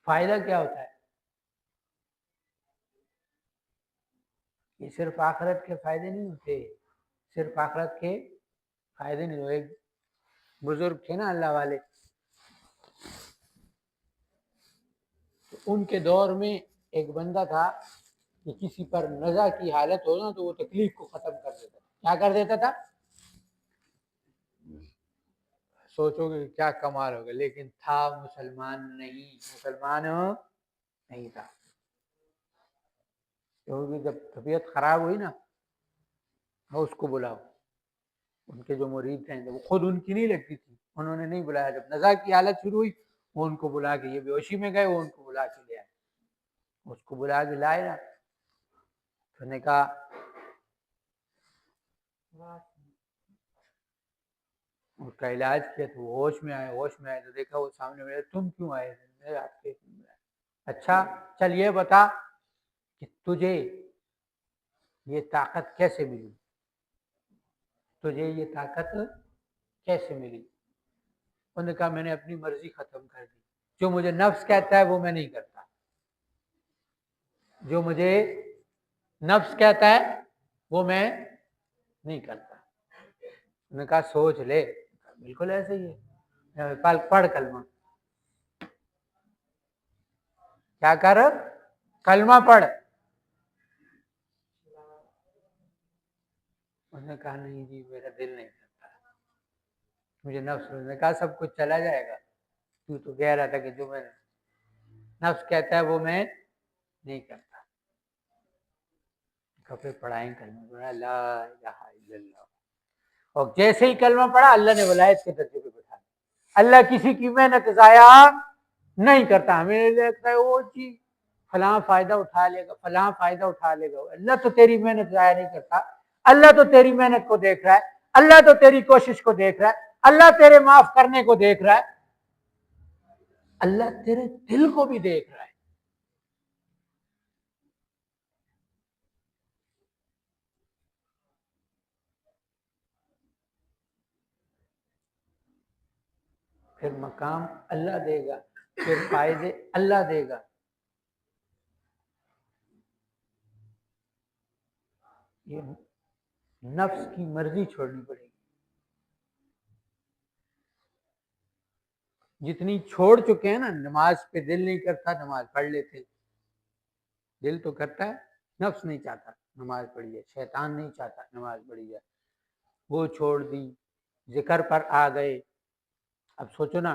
فائدہ کیا ہوتا ہے؟ یہ صرف آخرت کے فائدے نہیں ہوتے، صرف آخرت کے فائدے نہیں ہوئے۔ ایک بزرگ تھے نا اللہ والے، تو ان کے دور میں ایک بندہ تھا کہ کسی پر نزع کی حالت ہو نا تو وہ تکلیف کو ختم کر دیتا تھا۔ کیا کر دیتا تھا؟ سوچو گے کیا کمال ہوگا، لیکن تھا مسلمان نہیں، مسلمان نہیں تھا۔ کیونکہ جب طبیعت خراب ہوئی نا وہ اس کو بلاؤ. ان کے جو مرید تھے وہ خود ان کی نہیں لگتی تھی، انہوں نے نہیں بلایا. جب نزا کی حالت شروع ہوئی وہ ان کو بلا کے، یہ بے ہوشی میں گئے، وہ ان کو بلا کے لے آئے. اس کو بلا کے لائے نا، تو نے کہا اس کا علاج کیا تو وہ ہوش میں آئے تو دیکھا وہ سامنے میرے. تم کیوں آئے؟ آپ کے. اچھا چل یہ بتا کہ تجھے یہ طاقت کیسے ملی؟ تجھے یہ طاقت کیسے ملی؟ انہوں نے کہا میں نے اپنی مرضی ختم کر دی. جو مجھے نفس کہتا ہے وہ میں نہیں کرتا، جو مجھے نفس کہتا ہے وہ میں نہیں کرتا. انہوں نے کہا سوچ لے. بالکل ایسے ہی ہے. پڑھ کلمہ. کیا کر؟ کلمہ پڑھ. انہوں نے کہا نہیں جی میرا دل نہیں کرتا، مجھے نفس. نے کہا سب کچھ چلا جائے گا، تو کہہ رہا تھا کہ جو میں نفس کہتا ہے وہ میں نہیں کرتا. کپڑے پڑھائیں کلمہ لا الہ الا اللہ. اور جیسے ہی کلمہ پڑھا اللہ نے ولایت کے درجے پہ بٹھا. اللہ کسی کی محنت ضائع نہیں کرتا. ہمیں لگتا ہے وہ جی فلاں فائدہ اٹھا لے گا، فلاں فائدہ اٹھا لے گا. اللہ تو تیری محنت ضائع نہیں کرتا. اللہ تو تیری محنت کو دیکھ رہا ہے، اللہ تو تیری کوشش کو دیکھ رہا ہے، اللہ تیرے معاف کرنے کو دیکھ رہا ہے، اللہ تیرے دل کو بھی دیکھ رہا ہے. پھر مقام اللہ دے گا، پھر فائدے اللہ دے گا. یہ نفس کی مرضی چھوڑنی پڑے گی. جتنی چھوڑ چکے ہیں نا، نماز پہ دل نہیں کرتا نماز پڑھ لیتے. دل تو کرتا ہے، نفس نہیں چاہتا نماز پڑھی جائے، شیطان نہیں چاہتا نماز پڑھی جائے. وہ چھوڑ دی، ذکر پر آ گئے. اب سوچو نا،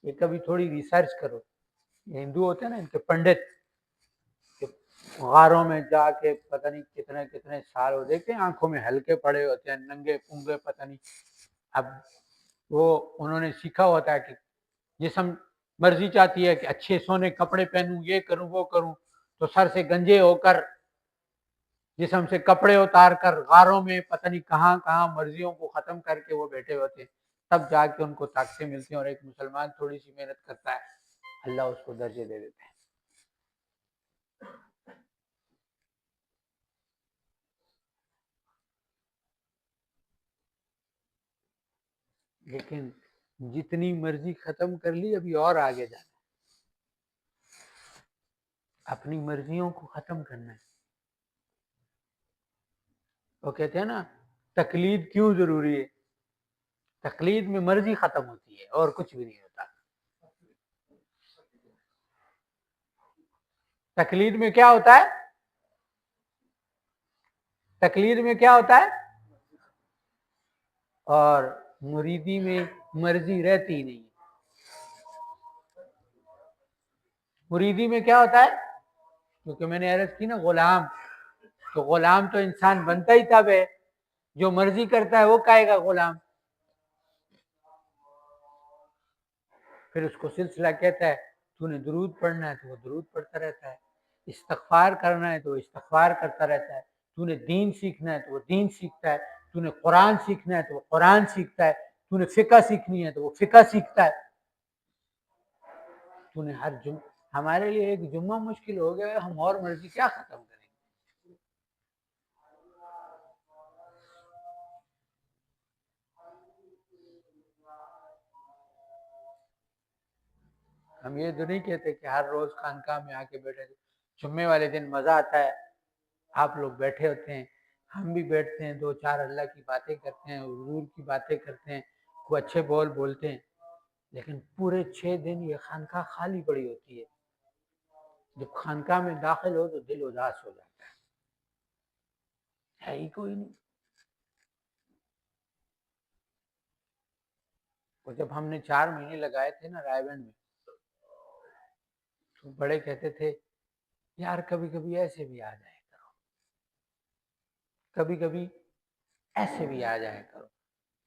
یہ کبھی تھوڑی ریسرچ کرو. یہ ہندو ہوتے ہیں نا، ان کے پنڈت غاروں میں جا کے پتہ نہیں کتنے کتنے سال ہو، دیکھتے ہیں آنکھوں میں ہلکے پڑے ہوتے ہیں، ننگے پونگے پتہ نہیں. اب وہ انہوں نے سیکھا ہوتا ہے کہ جسم مرضی چاہتی ہے کہ اچھے سونے کپڑے پہنوں، یہ کروں وہ کروں، تو سر سے گنجے ہو کر، جسم سے کپڑے اتار کر غاروں میں پتہ نہیں کہاں کہاں مرضیوں کو ختم کر کے وہ بیٹھے ہوتے ہیں. تب جا کے ان کو طاقتیں ملتی ہیں. اور ایک مسلمان تھوڑی سی محنت کرتا ہے، اللہ اس کو درجے دے دیتے ہیں. لیکن جتنی مرضی ختم کر لی، ابھی اور آگے جانا، اپنی مرضیوں کو ختم کرنا ہے. وہ کہتے ہیں نا تقلید کیوں ضروری ہے؟ تقلید میں مرضی ختم ہوتی ہے اور کچھ بھی نہیں ہوتا. تقلید میں کیا ہوتا ہے؟ تقلید میں کیا ہوتا ہے؟ اور مریدی میں مرضی رہتی نہیں. مریدی میں کیا ہوتا ہے؟ کیونکہ میں نے عرض کی نا غلام، تو غلام تو انسان بنتا ہی تب ہے جو مرضی کرتا ہے وہ کہے گا غلام. پھر اس کو سلسلہ کہتا ہے تو نے درود پڑھنا ہے تو وہ درود پڑھتا رہتا ہے، استغفار کرنا ہے تو وہ استغفار کرتا رہتا ہے، تو نے دین سیکھنا ہے تو وہ دین سیکھتا ہے، تو نے قرآن سیکھنا ہے تو وہ قرآن سیکھتا ہے، تو نے فقہ سیکھنی ہے تو وہ فقہ سیکھتا ہے. تو نے ہر ہمارے لیے ایک جمعہ مشکل ہو گیا ہے، ہم اور مرضی کیا ختم کریں گے؟ ہم یہ تو نہیں کہتے کہ ہر روز خانقاہ میں آ کے بیٹھے. جمعے والے دن مزہ آتا ہے، آپ لوگ بیٹھے ہوتے ہیں، ہم بھی بیٹھتے ہیں، دو چار اللہ کی باتیں کرتے ہیں، حضور کی باتیں کرتے ہیں، کوئی اچھے بول بولتے ہیں. لیکن پورے 6 دن یہ خانقاہ خالی پڑی ہوتی ہے. جب خانقاہ میں داخل ہو تو دل اداس ہو جاتا ہے ہی کوئی نہیں. اور جب ہم نے 4 مہینے لگائے تھے نا رائے گنج میں، تو بڑے کہتے تھے یار کبھی کبھی ایسے بھی آ جائے کرو، کبھی کبھی ایسے بھی آ جائے کرو،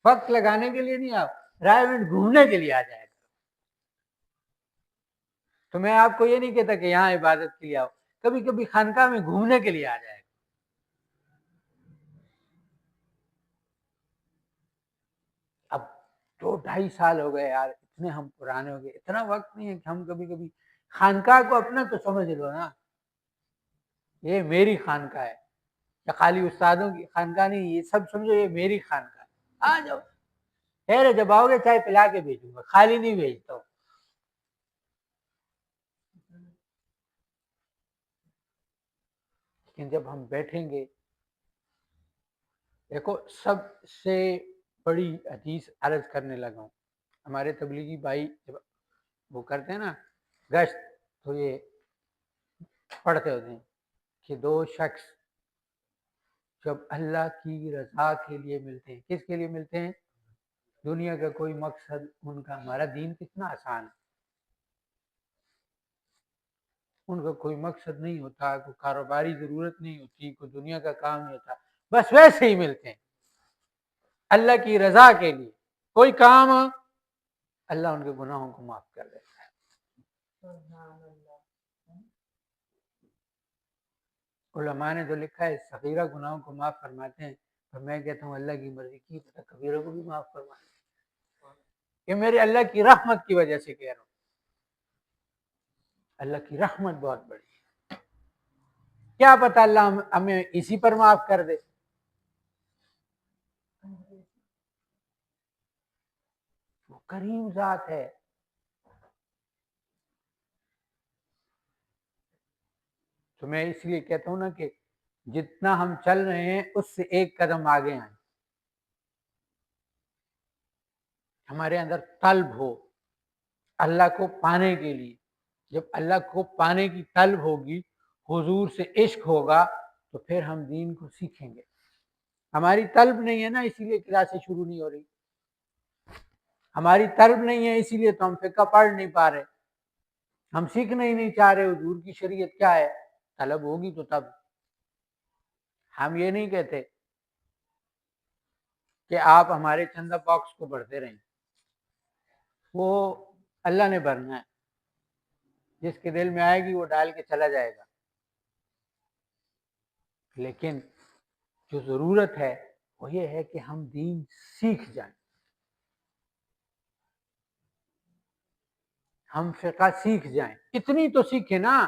وقت لگانے کے لیے نہیں آؤ، رائے منٹ گھومنے کے لیے آ جائے کرو۔ تو میں آپ کو یہ نہیں کہتا کہ یہاں عبادت کے لیے آؤ، کبھی کبھی خانقاہ میں گھومنے کے لیے آ جائے گا۔ اب 2-2.5 سال ہو گئے یار، اتنے ہم پرانے ہو گئے، اتنا وقت نہیں ہے کہ ہم کبھی کبھی خانقاہ کو اپنا تو سمجھ لو نا، یہ میری خانقاہ ہے، یا خالی استادوں کی خانقاہ نہیں، یہ سب سمجھو یہ میری خانقاہ ہے، آ جاؤ، خیر جب آؤ گے چائے پلا کے بھیجوں گا، خالی نہیں بھیجتا ہوں۔ لیکن جب ہم بیٹھیں گے، دیکھو سب سے بڑی حدیث عرض کرنے لگا ہوں، ہمارے تبلیغی بھائی جب وہ کرتے ہیں نا گشت، تو یہ پڑھتے ہوتے ہیں کہ 2 شخص جب اللہ کی رضا کے لیے ملتے ہیں، کس کے لیے ملتے ہیں؟ دنیا کا کوئی مقصد ان کا، ہمارا دین کتنا آسان ہے، ان کا کوئی مقصد نہیں ہوتا، کوئی کاروباری ضرورت نہیں ہوتی، کوئی دنیا کا کام نہیں ہوتا، بس ویسے ہی ملتے ہیں اللہ کی رضا کے لیے، کوئی کام اللہ ان کے گناہوں کو معاف کر دیتا ہے۔ علماء نے تو لکھا ہے صغیرہ گناہوں کو معاف فرماتے ہیں، پر میں کہتا ہوں اللہ کی مرضی کی پتہ کبیرہ کو بھی معاف فرماتے ہیں، یہ میرے اللہ کی رحمت کی وجہ سے کہہ رہا ہوں، اللہ کی رحمت بہت بڑی ہے، کیا پتہ اللہ ہمیں اسی پر معاف کر دے۔ وہ کریم ذات ہے۔ تو میں اس لیے کہتا ہوں نا کہ جتنا ہم چل رہے ہیں اس سے ایک قدم آگے آئیں، ہمارے اندر طلب ہو اللہ کو پانے کے لیے، جب اللہ کو پانے کی طلب ہوگی، حضور سے عشق ہوگا، تو پھر ہم دین کو سیکھیں گے۔ ہماری طلب نہیں ہے نا، اسی لیے کلاسیں شروع نہیں ہو رہی، ہماری طلب نہیں ہے اسی لیے تو ہم فقہ پڑھ نہیں پا رہے، ہم سیکھنا ہی نہیں چاہ رہے حضور کی شریعت کیا ہے۔ طلب ہوگی تو تب، ہم یہ نہیں کہتے کہ آپ ہمارے چندہ باکس کو بڑھتے رہیں، وہ اللہ نے بھرنا ہے، جس کے دل میں آئے گی وہ ڈال کے چلا جائے گا، لیکن جو ضرورت ہے وہ یہ ہے کہ ہم دین سیکھ جائیں، ہم فقہ سیکھ جائیں، اتنی تو سیکھیں نا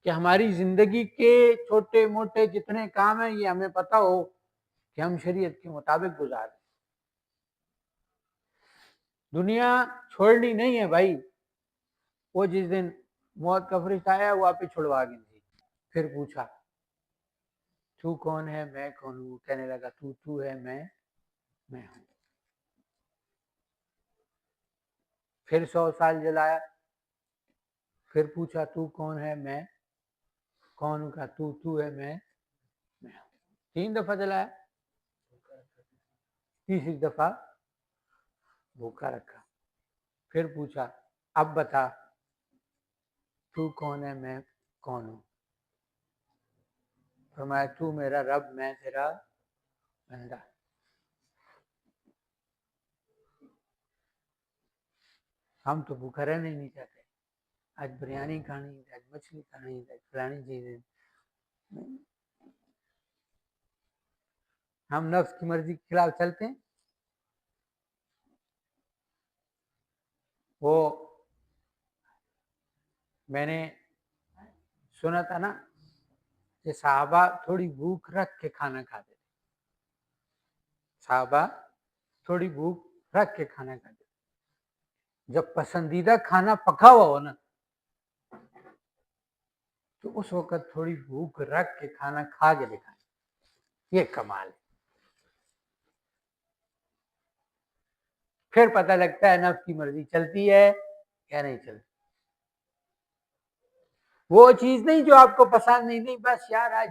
کہ ہماری زندگی کے چھوٹے موٹے جتنے کام ہیں یہ ہمیں پتہ ہو کہ ہم شریعت کے مطابق گزاریں۔ دنیا چھوڑنی نہیں ہے بھائی، وہ جس دن موت کا فرشتہ آیا وہ آپ ہی چھڑوا گئی تھی، پھر پوچھا تو کون ہے میں کون ہوں، کہنے لگا تو ہے میں ہوں، پھر 100 سال جلایا، پھر پوچھا تو کون ہے میں کون ہوں، کا تو ہے میں ہوں، 3 دفعہ جلایا، تیسری دفعہ بھوکا رکھا، پھر پوچھا اب بتا تو کون ہے میں کون ہوں، فرمایا تو میرا رب میں تیرا بندہ۔ ہم تو بھوکا رہنا ہی نہیں چاہتے، آج بریانی کھانی ہے، آج مچھلی کھانی ہے، آج فلانی چیز ہے، ہم نفس کی مرضی کے خلاف چلتے ہیں۔ وہ میں نے سنا تھا نا کہ صحابہ تھوڑی بھوک رکھ کے کھانا کھاتے تھے، صحابہ تھوڑی بھوک رکھ کے کھانا کھاتے تھے، جب پسندیدہ کھانا پکا ہوا ہو نا تو اس وقت تھوڑی بھوک رکھ کے کھانا کھا کے دکھائیں، یہ کمال ہے، پھر پتہ لگتا ہے نفس کی مرضی چلتی ہے یا نہیں چلتی۔ وہ چیز نہیں جو آپ کو پسند نہیں بس یار آج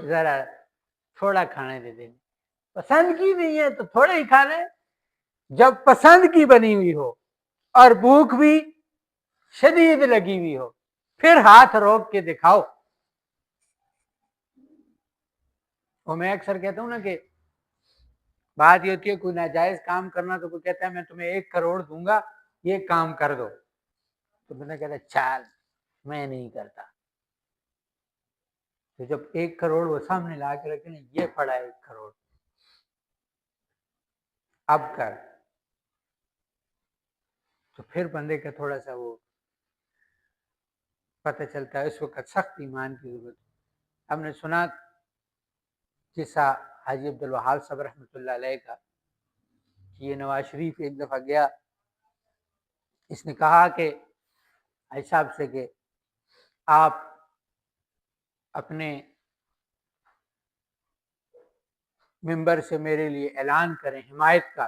ذرا تھوڑا کھانے دے دیں، پسند کی نہیں ہے تو تھوڑا ہی کھا لیں، جب پسند کی بنی ہوئی ہو اور بھوک بھی شدید لگی ہوئی ہو پھر ہاتھ روک کے دکھاؤ، وہ میں اکثر کہتا ہوں نا کہ بات یہ ہوتی ہے کوئی ناجائز کام کرنا تو کوئی کہتا ہے میں تمہیں 1 کروڑ دوں گا یہ کام کر دو، تو میں نے کہتا چال میں نہیں کرتا. تو جب 1 کروڑ وہ سامنے لا کے رکھے نا یہ پڑا 1 کروڑ اب کر، تو پھر بندے کا تھوڑا سا وہ پتہ چلتا ہے اس وقت سخت ایمان کی ضرورت. ہم نے سنا قصہ حاجی عبدالوہاب صاحب رحمۃ اللہ علیہ کا، یہ نواز شریف ایک دفعہ گیا، اس نے کہا کہ حاجی صاحب سے کہ آپ اپنے ممبر سے میرے لیے اعلان کریں حمایت کا،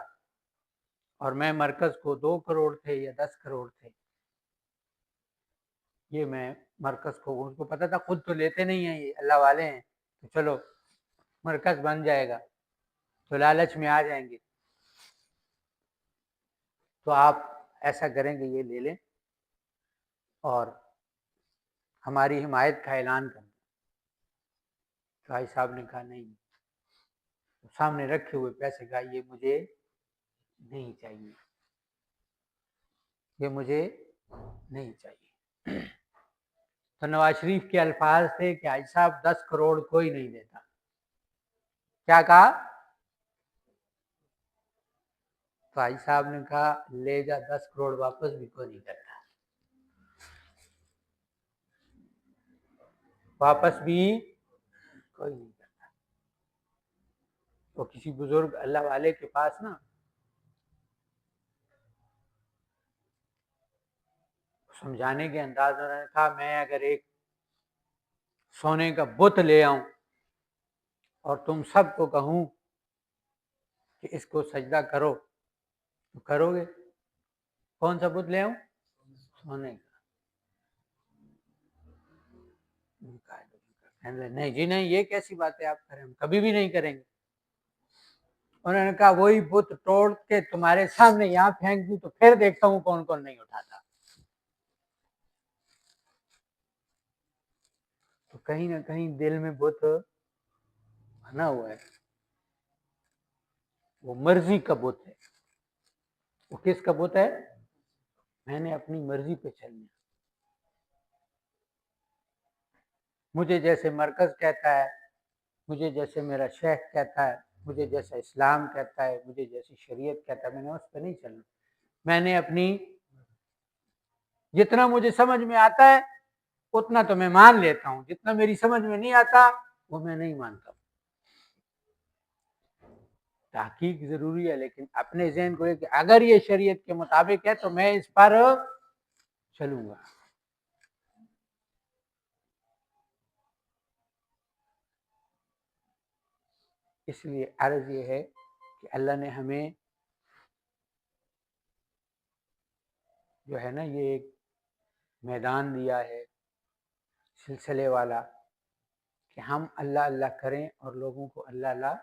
اور میں مرکز کو 2 کروڑ تھے یا 10 کروڑ تھے، یہ میں مرکز کو، ان کو پتا تھا خود تو لیتے نہیں ہیں یہ اللہ والے ہیں، تو چلو مرکز بن جائے گا تو لالچ میں آ جائیں گے، تو آپ ایسا کریں گے یہ لے لیں اور ہماری حمایت کا اعلان کریں. تو بھائی صاحب نے کہا نہیں، سامنے رکھے ہوئے پیسے کا یہ مجھے نہیں چاہیے، یہ مجھے نہیں چاہیے. تو نواز شریف کے الفاظ تھے کہ حاجی صاحب 10 کروڑ کوئی نہیں دیتا. کیا کہا؟ تو حاجی صاحب نے کہا لے جا 10 کروڑ واپس بھی کوئی نہیں کرتا، واپس بھی کوئی نہیں کرتا. تو کسی بزرگ اللہ والے کے پاس نا سمجھانے کے انداز میں کہا میں اگر ایک سونے کا بت لے آؤں اور تم سب کو کہوں کہ اس کو سجدہ کرو تو کرو گے؟ کون سا بت لے آؤں؟ سونے کا. نہیں جی نہیں، یہ کیسی بات ہے آپ کریں، ہم کبھی بھی نہیں کریں گے. انہوں نے کہا وہی بت توڑ کے تمہارے سامنے یہاں پھینک دوں تو پھر دیکھتا ہوں کون کون نہیں اٹھاتا. تو کہیں نہ کہیں دل میں بت بنا ہوا ہے، وہ مرضی کا بت ہے. وہ کس کا بت ہے؟ میں نے اپنی مرضی پہ چلنا، مجھے جیسے مرکز کہتا ہے، مجھے جیسے میرا شیخ کہتا ہے، مجھے جیسا اسلام کہتا ہے، مجھے جیسی شریعت کہتا ہے، میں نے اس پہ نہیں چلنا. میں نے اپنی جتنا مجھے سمجھ میں آتا ہے اتنا تو میں مان لیتا ہوں، جتنا میری سمجھ میں نہیں آتا وہ میں نہیں مانتا. تحقیق ضروری ہے لیکن اپنے ذہن کو کہ اگر یہ شریعت کے مطابق ہے تو میں اس پر چلوں گا. اس لیے عرض یہ ہے کہ اللہ نے ہمیں جو ہے نا یہ ایک میدان دیا ہے سلسلے والا کہ ہم اللہ اللہ کریں اور لوگوں کو اللہ اللہ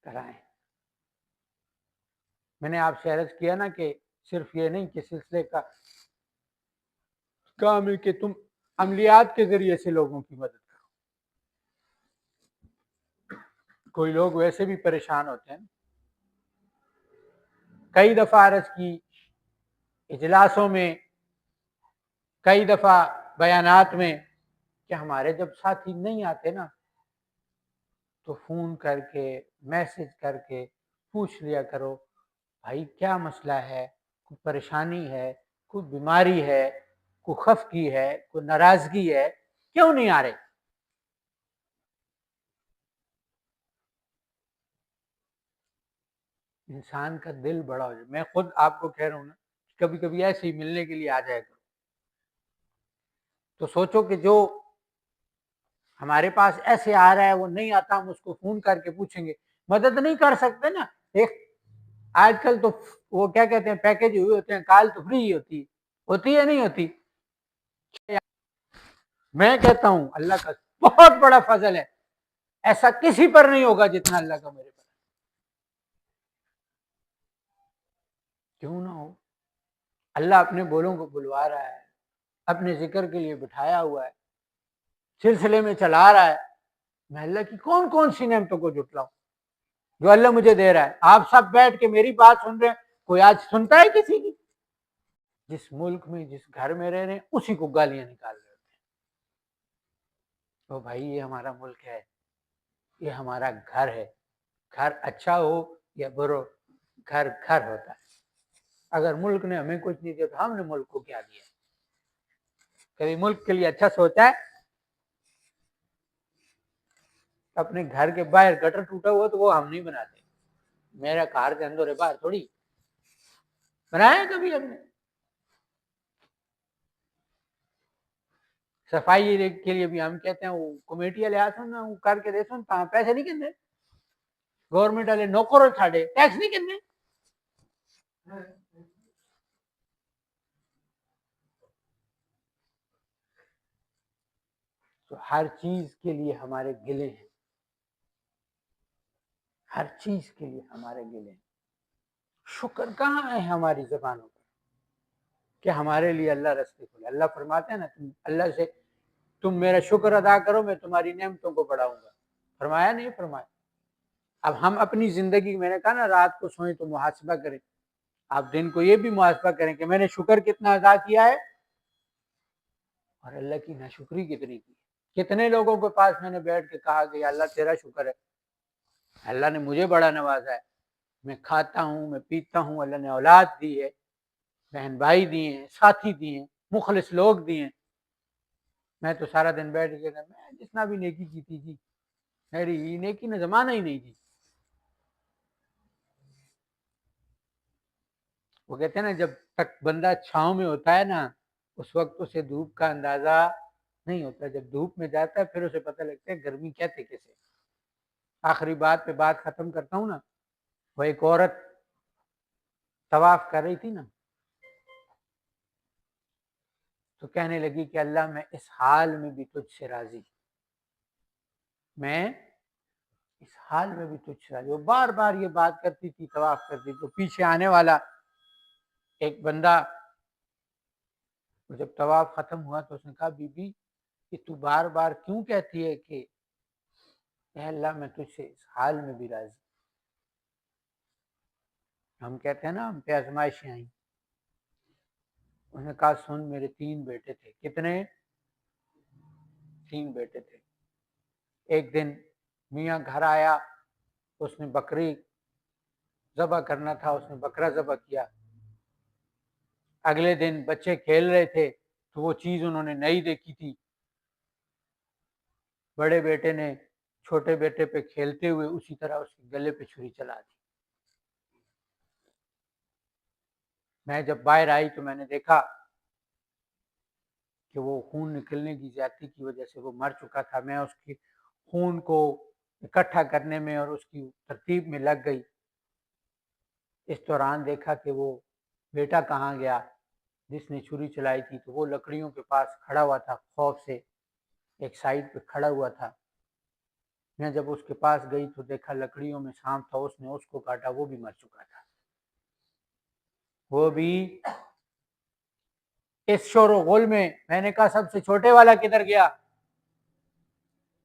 کرائیں. میں نے آپ سے عرض کیا نا کہ صرف یہ نہیں کہ سلسلے کا کام ہے کہ تم عملیات کے ذریعے سے لوگوں کی مدد کرو. کوئی لوگ ویسے بھی پریشان ہوتے ہیں، کئی دفعہ عرض کی اجلاسوں میں، کئی دفعہ بیانات میں کہ ہمارے جب ساتھی نہیں آتے نا تو فون کر کے میسج کر کے پوچھ لیا کرو بھائی کیا مسئلہ ہے، کوئی پریشانی ہے، کوئی بیماری ہے، کوئی خفگی ہے، کوئی ناراضگی ہے، کیوں نہیں آ رہے؟ انسان کا دل بڑا ہو جائے. میں خود آپ کو کہہ رہا ہوں نا کبھی کبھی ایسے ہی ملنے کے لیے آ جائے کرو تو سوچو کہ جو ہمارے پاس ایسے آ رہا ہے وہ نہیں آتا، ہم اس کو فون کر کے پوچھیں گے، مدد نہیں کر سکتے نا. ایک آج کل تو وہ کیا کہتے ہیں پیکج ہوئے ہوتے ہیں، کال تو فری ہوتی ہے نہیں ہوتی. میں کہتا ہوں اللہ کا بہت بڑا فضل ہے، ایسا کسی پر نہیں ہوگا جتنا اللہ کا میرے پر. کیوں نہ ہو؟ اللہ اپنے بولوں کو بلوا رہا ہے، اپنے ذکر کے لیے بٹھایا ہوا ہے، سلسلے میں چلا رہا ہے. میں اللہ کی کون کون سی نعمتوں کو جھٹلاؤں جو اللہ مجھے دے رہا ہے؟ آپ سب بیٹھ کے میری بات سن رہے ہیں، کوئی آج سنتا ہے کسی کی؟ جس ملک میں جس گھر میں رہ رہے ہیں اسی کو گالیاں نکال رہے ہوتے ہیں۔ تو بھائی یہ ہمارا ملک ہے، یہ ہمارا گھر ہے، گھر اچھا ہو یا برو، گھر گھر ہوتا ہے۔ اگر ملک نے ہمیں کچھ نہیں دیا تو ہم نے ملک کو کیا دیا؟ کبھی ملک کے لیے اچھا سوچا ہے؟ اپنے گھر کے باہر گٹر ٹوٹا ہوا تو وہ ہم نہیں بناتے، میرا گھر کے اندر ہے باہر تھوڑی بنایا کبھی ہم نے۔ صفائی کے لیے بھی ہم کہتے ہیں وہ کمیٹی والے آتے ہیں وہ کر کے دیتے ہیں، پیسے نہیں کہتے، گورنمنٹ والے نوکر چھاڑے ٹیکس نہیں کہتے۔ تو ہر چیز کے لیے ہمارے گلے ہیں، ہر چیز کے لیے ہمارے گلے ہیں۔ شکر کہاں ہے ہماری زبانوں پر کہ ہمارے لیے اللہ رستے کھولے؟ اللہ فرماتے ہیں نا تم اللہ سے تم میرا شکر ادا کرو میں تمہاری نعمتوں کو بڑھاؤں گا، فرمایا نہیں فرمایا؟ اب ہم اپنی زندگی، میں نے کہا نا رات کو سوئیں تو محاسبہ کریں، آپ دن کو یہ بھی محاسبہ کریں کہ میں نے شکر کتنا ادا کیا ہے اور اللہ کی ناشکری کتنی کی۔ کتنے لوگوں کے پاس میں نے بیٹھ کے کہا کہ اللہ تیرا شکر ہے، اللہ نے مجھے بڑا نوازا ہے، میں کھاتا ہوں، میں پیتا ہوں، اللہ نے اولاد دی ہے، بہن بھائی دیے ہیں، ساتھی دیے ہیں، مخلص لوگ دیے ہیں۔ میں تو سارا دن بیٹھ کے میں جتنا بھی نیکی کی تھی جی، میری نیکی نے زمانہ ہی نہیں دی۔ وہ کہتے ہیں نا جب تک بندہ چھاؤں میں ہوتا ہے نا اس وقت اسے دھوپ کا اندازہ نہیں ہوتا، جب دھوپ میں جاتا ہے پھر اسے پتہ لگتا ہے گرمی کہتے کیسے۔ آخری بات پہ بات ختم کرتا ہوں نا، وہ ایک عورت طواف کر رہی تھی نا تو کہنے لگی کہ اللہ میں اس حال میں بھی تجھ سے راضی، میں اس حال میں بھی تجھ سے راضی۔ وہ بار بار یہ بات کرتی تھی، طواف کرتی، تو پیچھے آنے والا ایک بندہ جب طواف ختم ہوا تو اس نے کہا بی بی کہ تو بار بار کیوں کہتی ہے کہ اے اللہ میں تجھ سے اس حال میں بھی راضی؟ ہم کہتے ہیں نا ہم پہ آزمائشیں آئیں۔ انہوں نے کہا سن میرے 3 بیٹے تھے۔ کتنے؟ 3 بیٹے تھے۔ ایک دن میاں گھر آیا، اس نے بکری ذبح کرنا تھا، اس نے بکرا ذبح کیا۔ اگلے دن بچے کھیل رہے تھے تو وہ چیز انہوں نے نئی دیکھی تھی، بڑے بیٹے نے چھوٹے بیٹے پہ کھیلتے ہوئے اسی طرح اس کے گلے پہ چھری چلا دی۔ میں جب باہر آئی تو میں نے دیکھا کہ وہ خون نکلنے کی زیادتی کی وجہ سے وہ مر چکا تھا۔ میں اس کی خون کو اکٹھا کرنے میں اور اس کی ترتیب میں لگ گئی۔ اس دوران دیکھا کہ وہ بیٹا کہاں گیا جس نے چھری چلائی تھی، تو وہ لکڑیوں کے پاس کھڑا ہوا تھا، خوف سے ایک سائڈ پہ کھڑا ہوا تھا۔ میں جب اس کے پاس گئی تو دیکھا لکڑیوں میں سانپ تھا، اس نے اس کو کاٹا، وہ بھی مر چکا تھا۔ وہ بھی اس شور و غل میں نے کہا سب سے چھوٹے والا کدھر گیا؟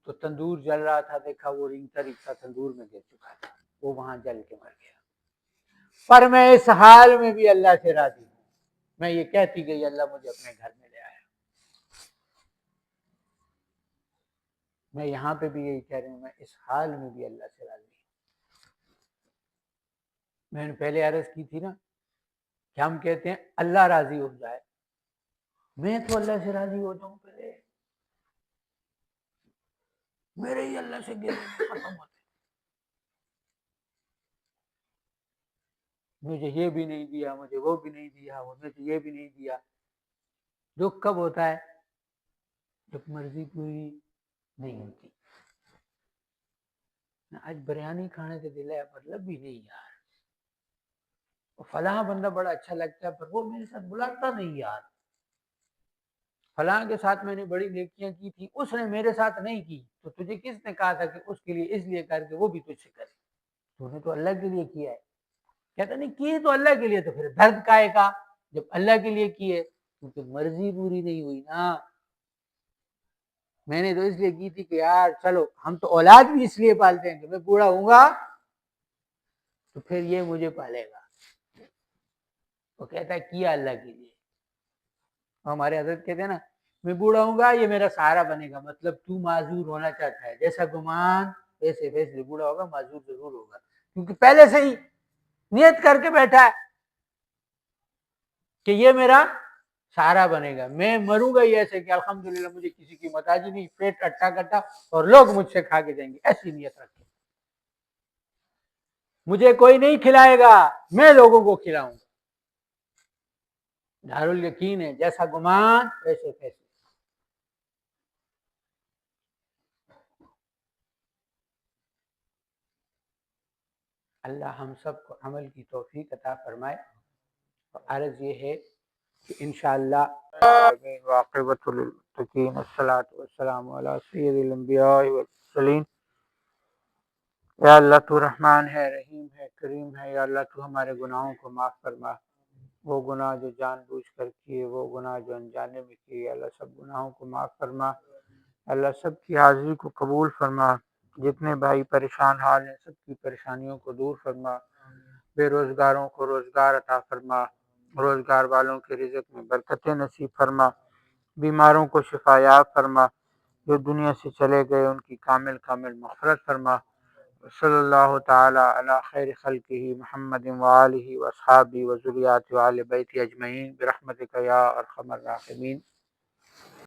تو تندور جل رہا تھا، دیکھا وہ رینگتا رینگتا تندور میں گر چکا تھا، وہ وہاں جل کے مر گیا۔ پر میں اس حال میں بھی اللہ سے راضی ہوں۔ میں یہ کہتی گئی اللہ مجھے اپنے گھر میں لے آیا۔ میں یہاں پہ بھی یہی کہہ رہی ہوں، میں اس حال میں بھی اللہ سے راضی ہوں۔ میں نے پہلے عرض کی تھی نا کہ ہم کہتے ہیں اللہ راضی ہو جائے، میں تو اللہ سے راضی ہو جاؤں پہلے، میرے ہی اللہ سے گلے ختم ہوتے، مجھے یہ بھی نہیں دیا، مجھے وہ بھی نہیں دیا، مجھے یہ بھی نہیں دیا۔ دکھ کب ہوتا ہے؟ جب مرضی پوری نہیں ہوتی۔ آج بریانی کھانے سے دل ہے مطلب بھی نہیں یار، فلاں بندہ بڑا اچھا لگتا ہے پر وہ میرے ساتھ بلاتا نہیں یار، فلاں کے ساتھ میں نے بڑی نیکیاں کی تھی اس نے میرے ساتھ نہیں کی، تو تجھے کس نے کہا تھا کہ اس کے لیے اس لیے کر کے وہ بھی تجھ سے کرے؟ تو نے تو اللہ کے لیے کیا ہے۔ کہتا نہیں کیے تو اللہ کے لیے، تو پھر درد کائے کا جب اللہ کے لیے کیے؟ کیونکہ مرضی پوری نہیں ہوئی نا۔ میں نے تو اس لیے کی تھی کہ یار چلو ہم تو اولاد بھی اس لیے پالتے ہیں کہ میں بوڑھا ہوں گا تو پھر یہ مجھے پالے گا. وہ کہتا ہے کیا اللہ کے لیے. ہمارے حضرت کہتے ہیں نا میں بوڑھا ہوں گا یہ میرا سہارا بنے گا، مطلب تو معذور ہونا چاہتا ہے، جیسا گمان ویسے فیصلے، بوڑھا ہوگا معذور ضرور ہوگا کیونکہ پہلے سے ہی نیت کر کے بیٹھا ہے کہ یہ میرا سہارا بنے گا. میں مروں گا یہ ایسے کہ الحمدللہ مجھے کسی کی محتاجی نہیں، پیٹ اٹھا کٹا اور لوگ مجھ سے کھا کے جائیں گے، ایسی نیت رکھے. مجھے کوئی نہیں کھلائے گا، میں لوگوں کو کھلاؤں گا. دارالیقین ہے، جیسا گمان ویسے فیصلے. اللہ ہم سب کو عمل کی توفیق عطا فرمائے. عرض یہ ہے کہ انشاءاللہ واقبۃ للمتقین الصلاۃ والسلام علی سید الانبیاء والمرسلین. یا اللہ تو رحمان ہے، رحیم ہے، کریم ہے. یا اللہ تو ہمارے گناہوں کو معاف فرما. وہ گناہ جو جان بوجھ کر کیے، وہ گناہ جو انجانے میں کیے، اللہ سب گناہوں کو معاف فرما. اللہ سب کی حاضری کو قبول فرما. جتنے بھائی پریشان حال ہیں سب کی پریشانیوں کو دور فرما. بے روزگاروں کو روزگار عطا فرما. روزگار والوں کے رزق میں برکتیں نصیب فرما. بیماروں کو شفا یاب فرما. جو دنیا سے چلے گئے ان کی کامل مغفرت فرما. صلی اللہ تعالی علی خیر خلقہ محمد وآلہ واصحابہ وذریاتہ وآل بیتہ اجمعین برحمتک یا ارحم الراحمین.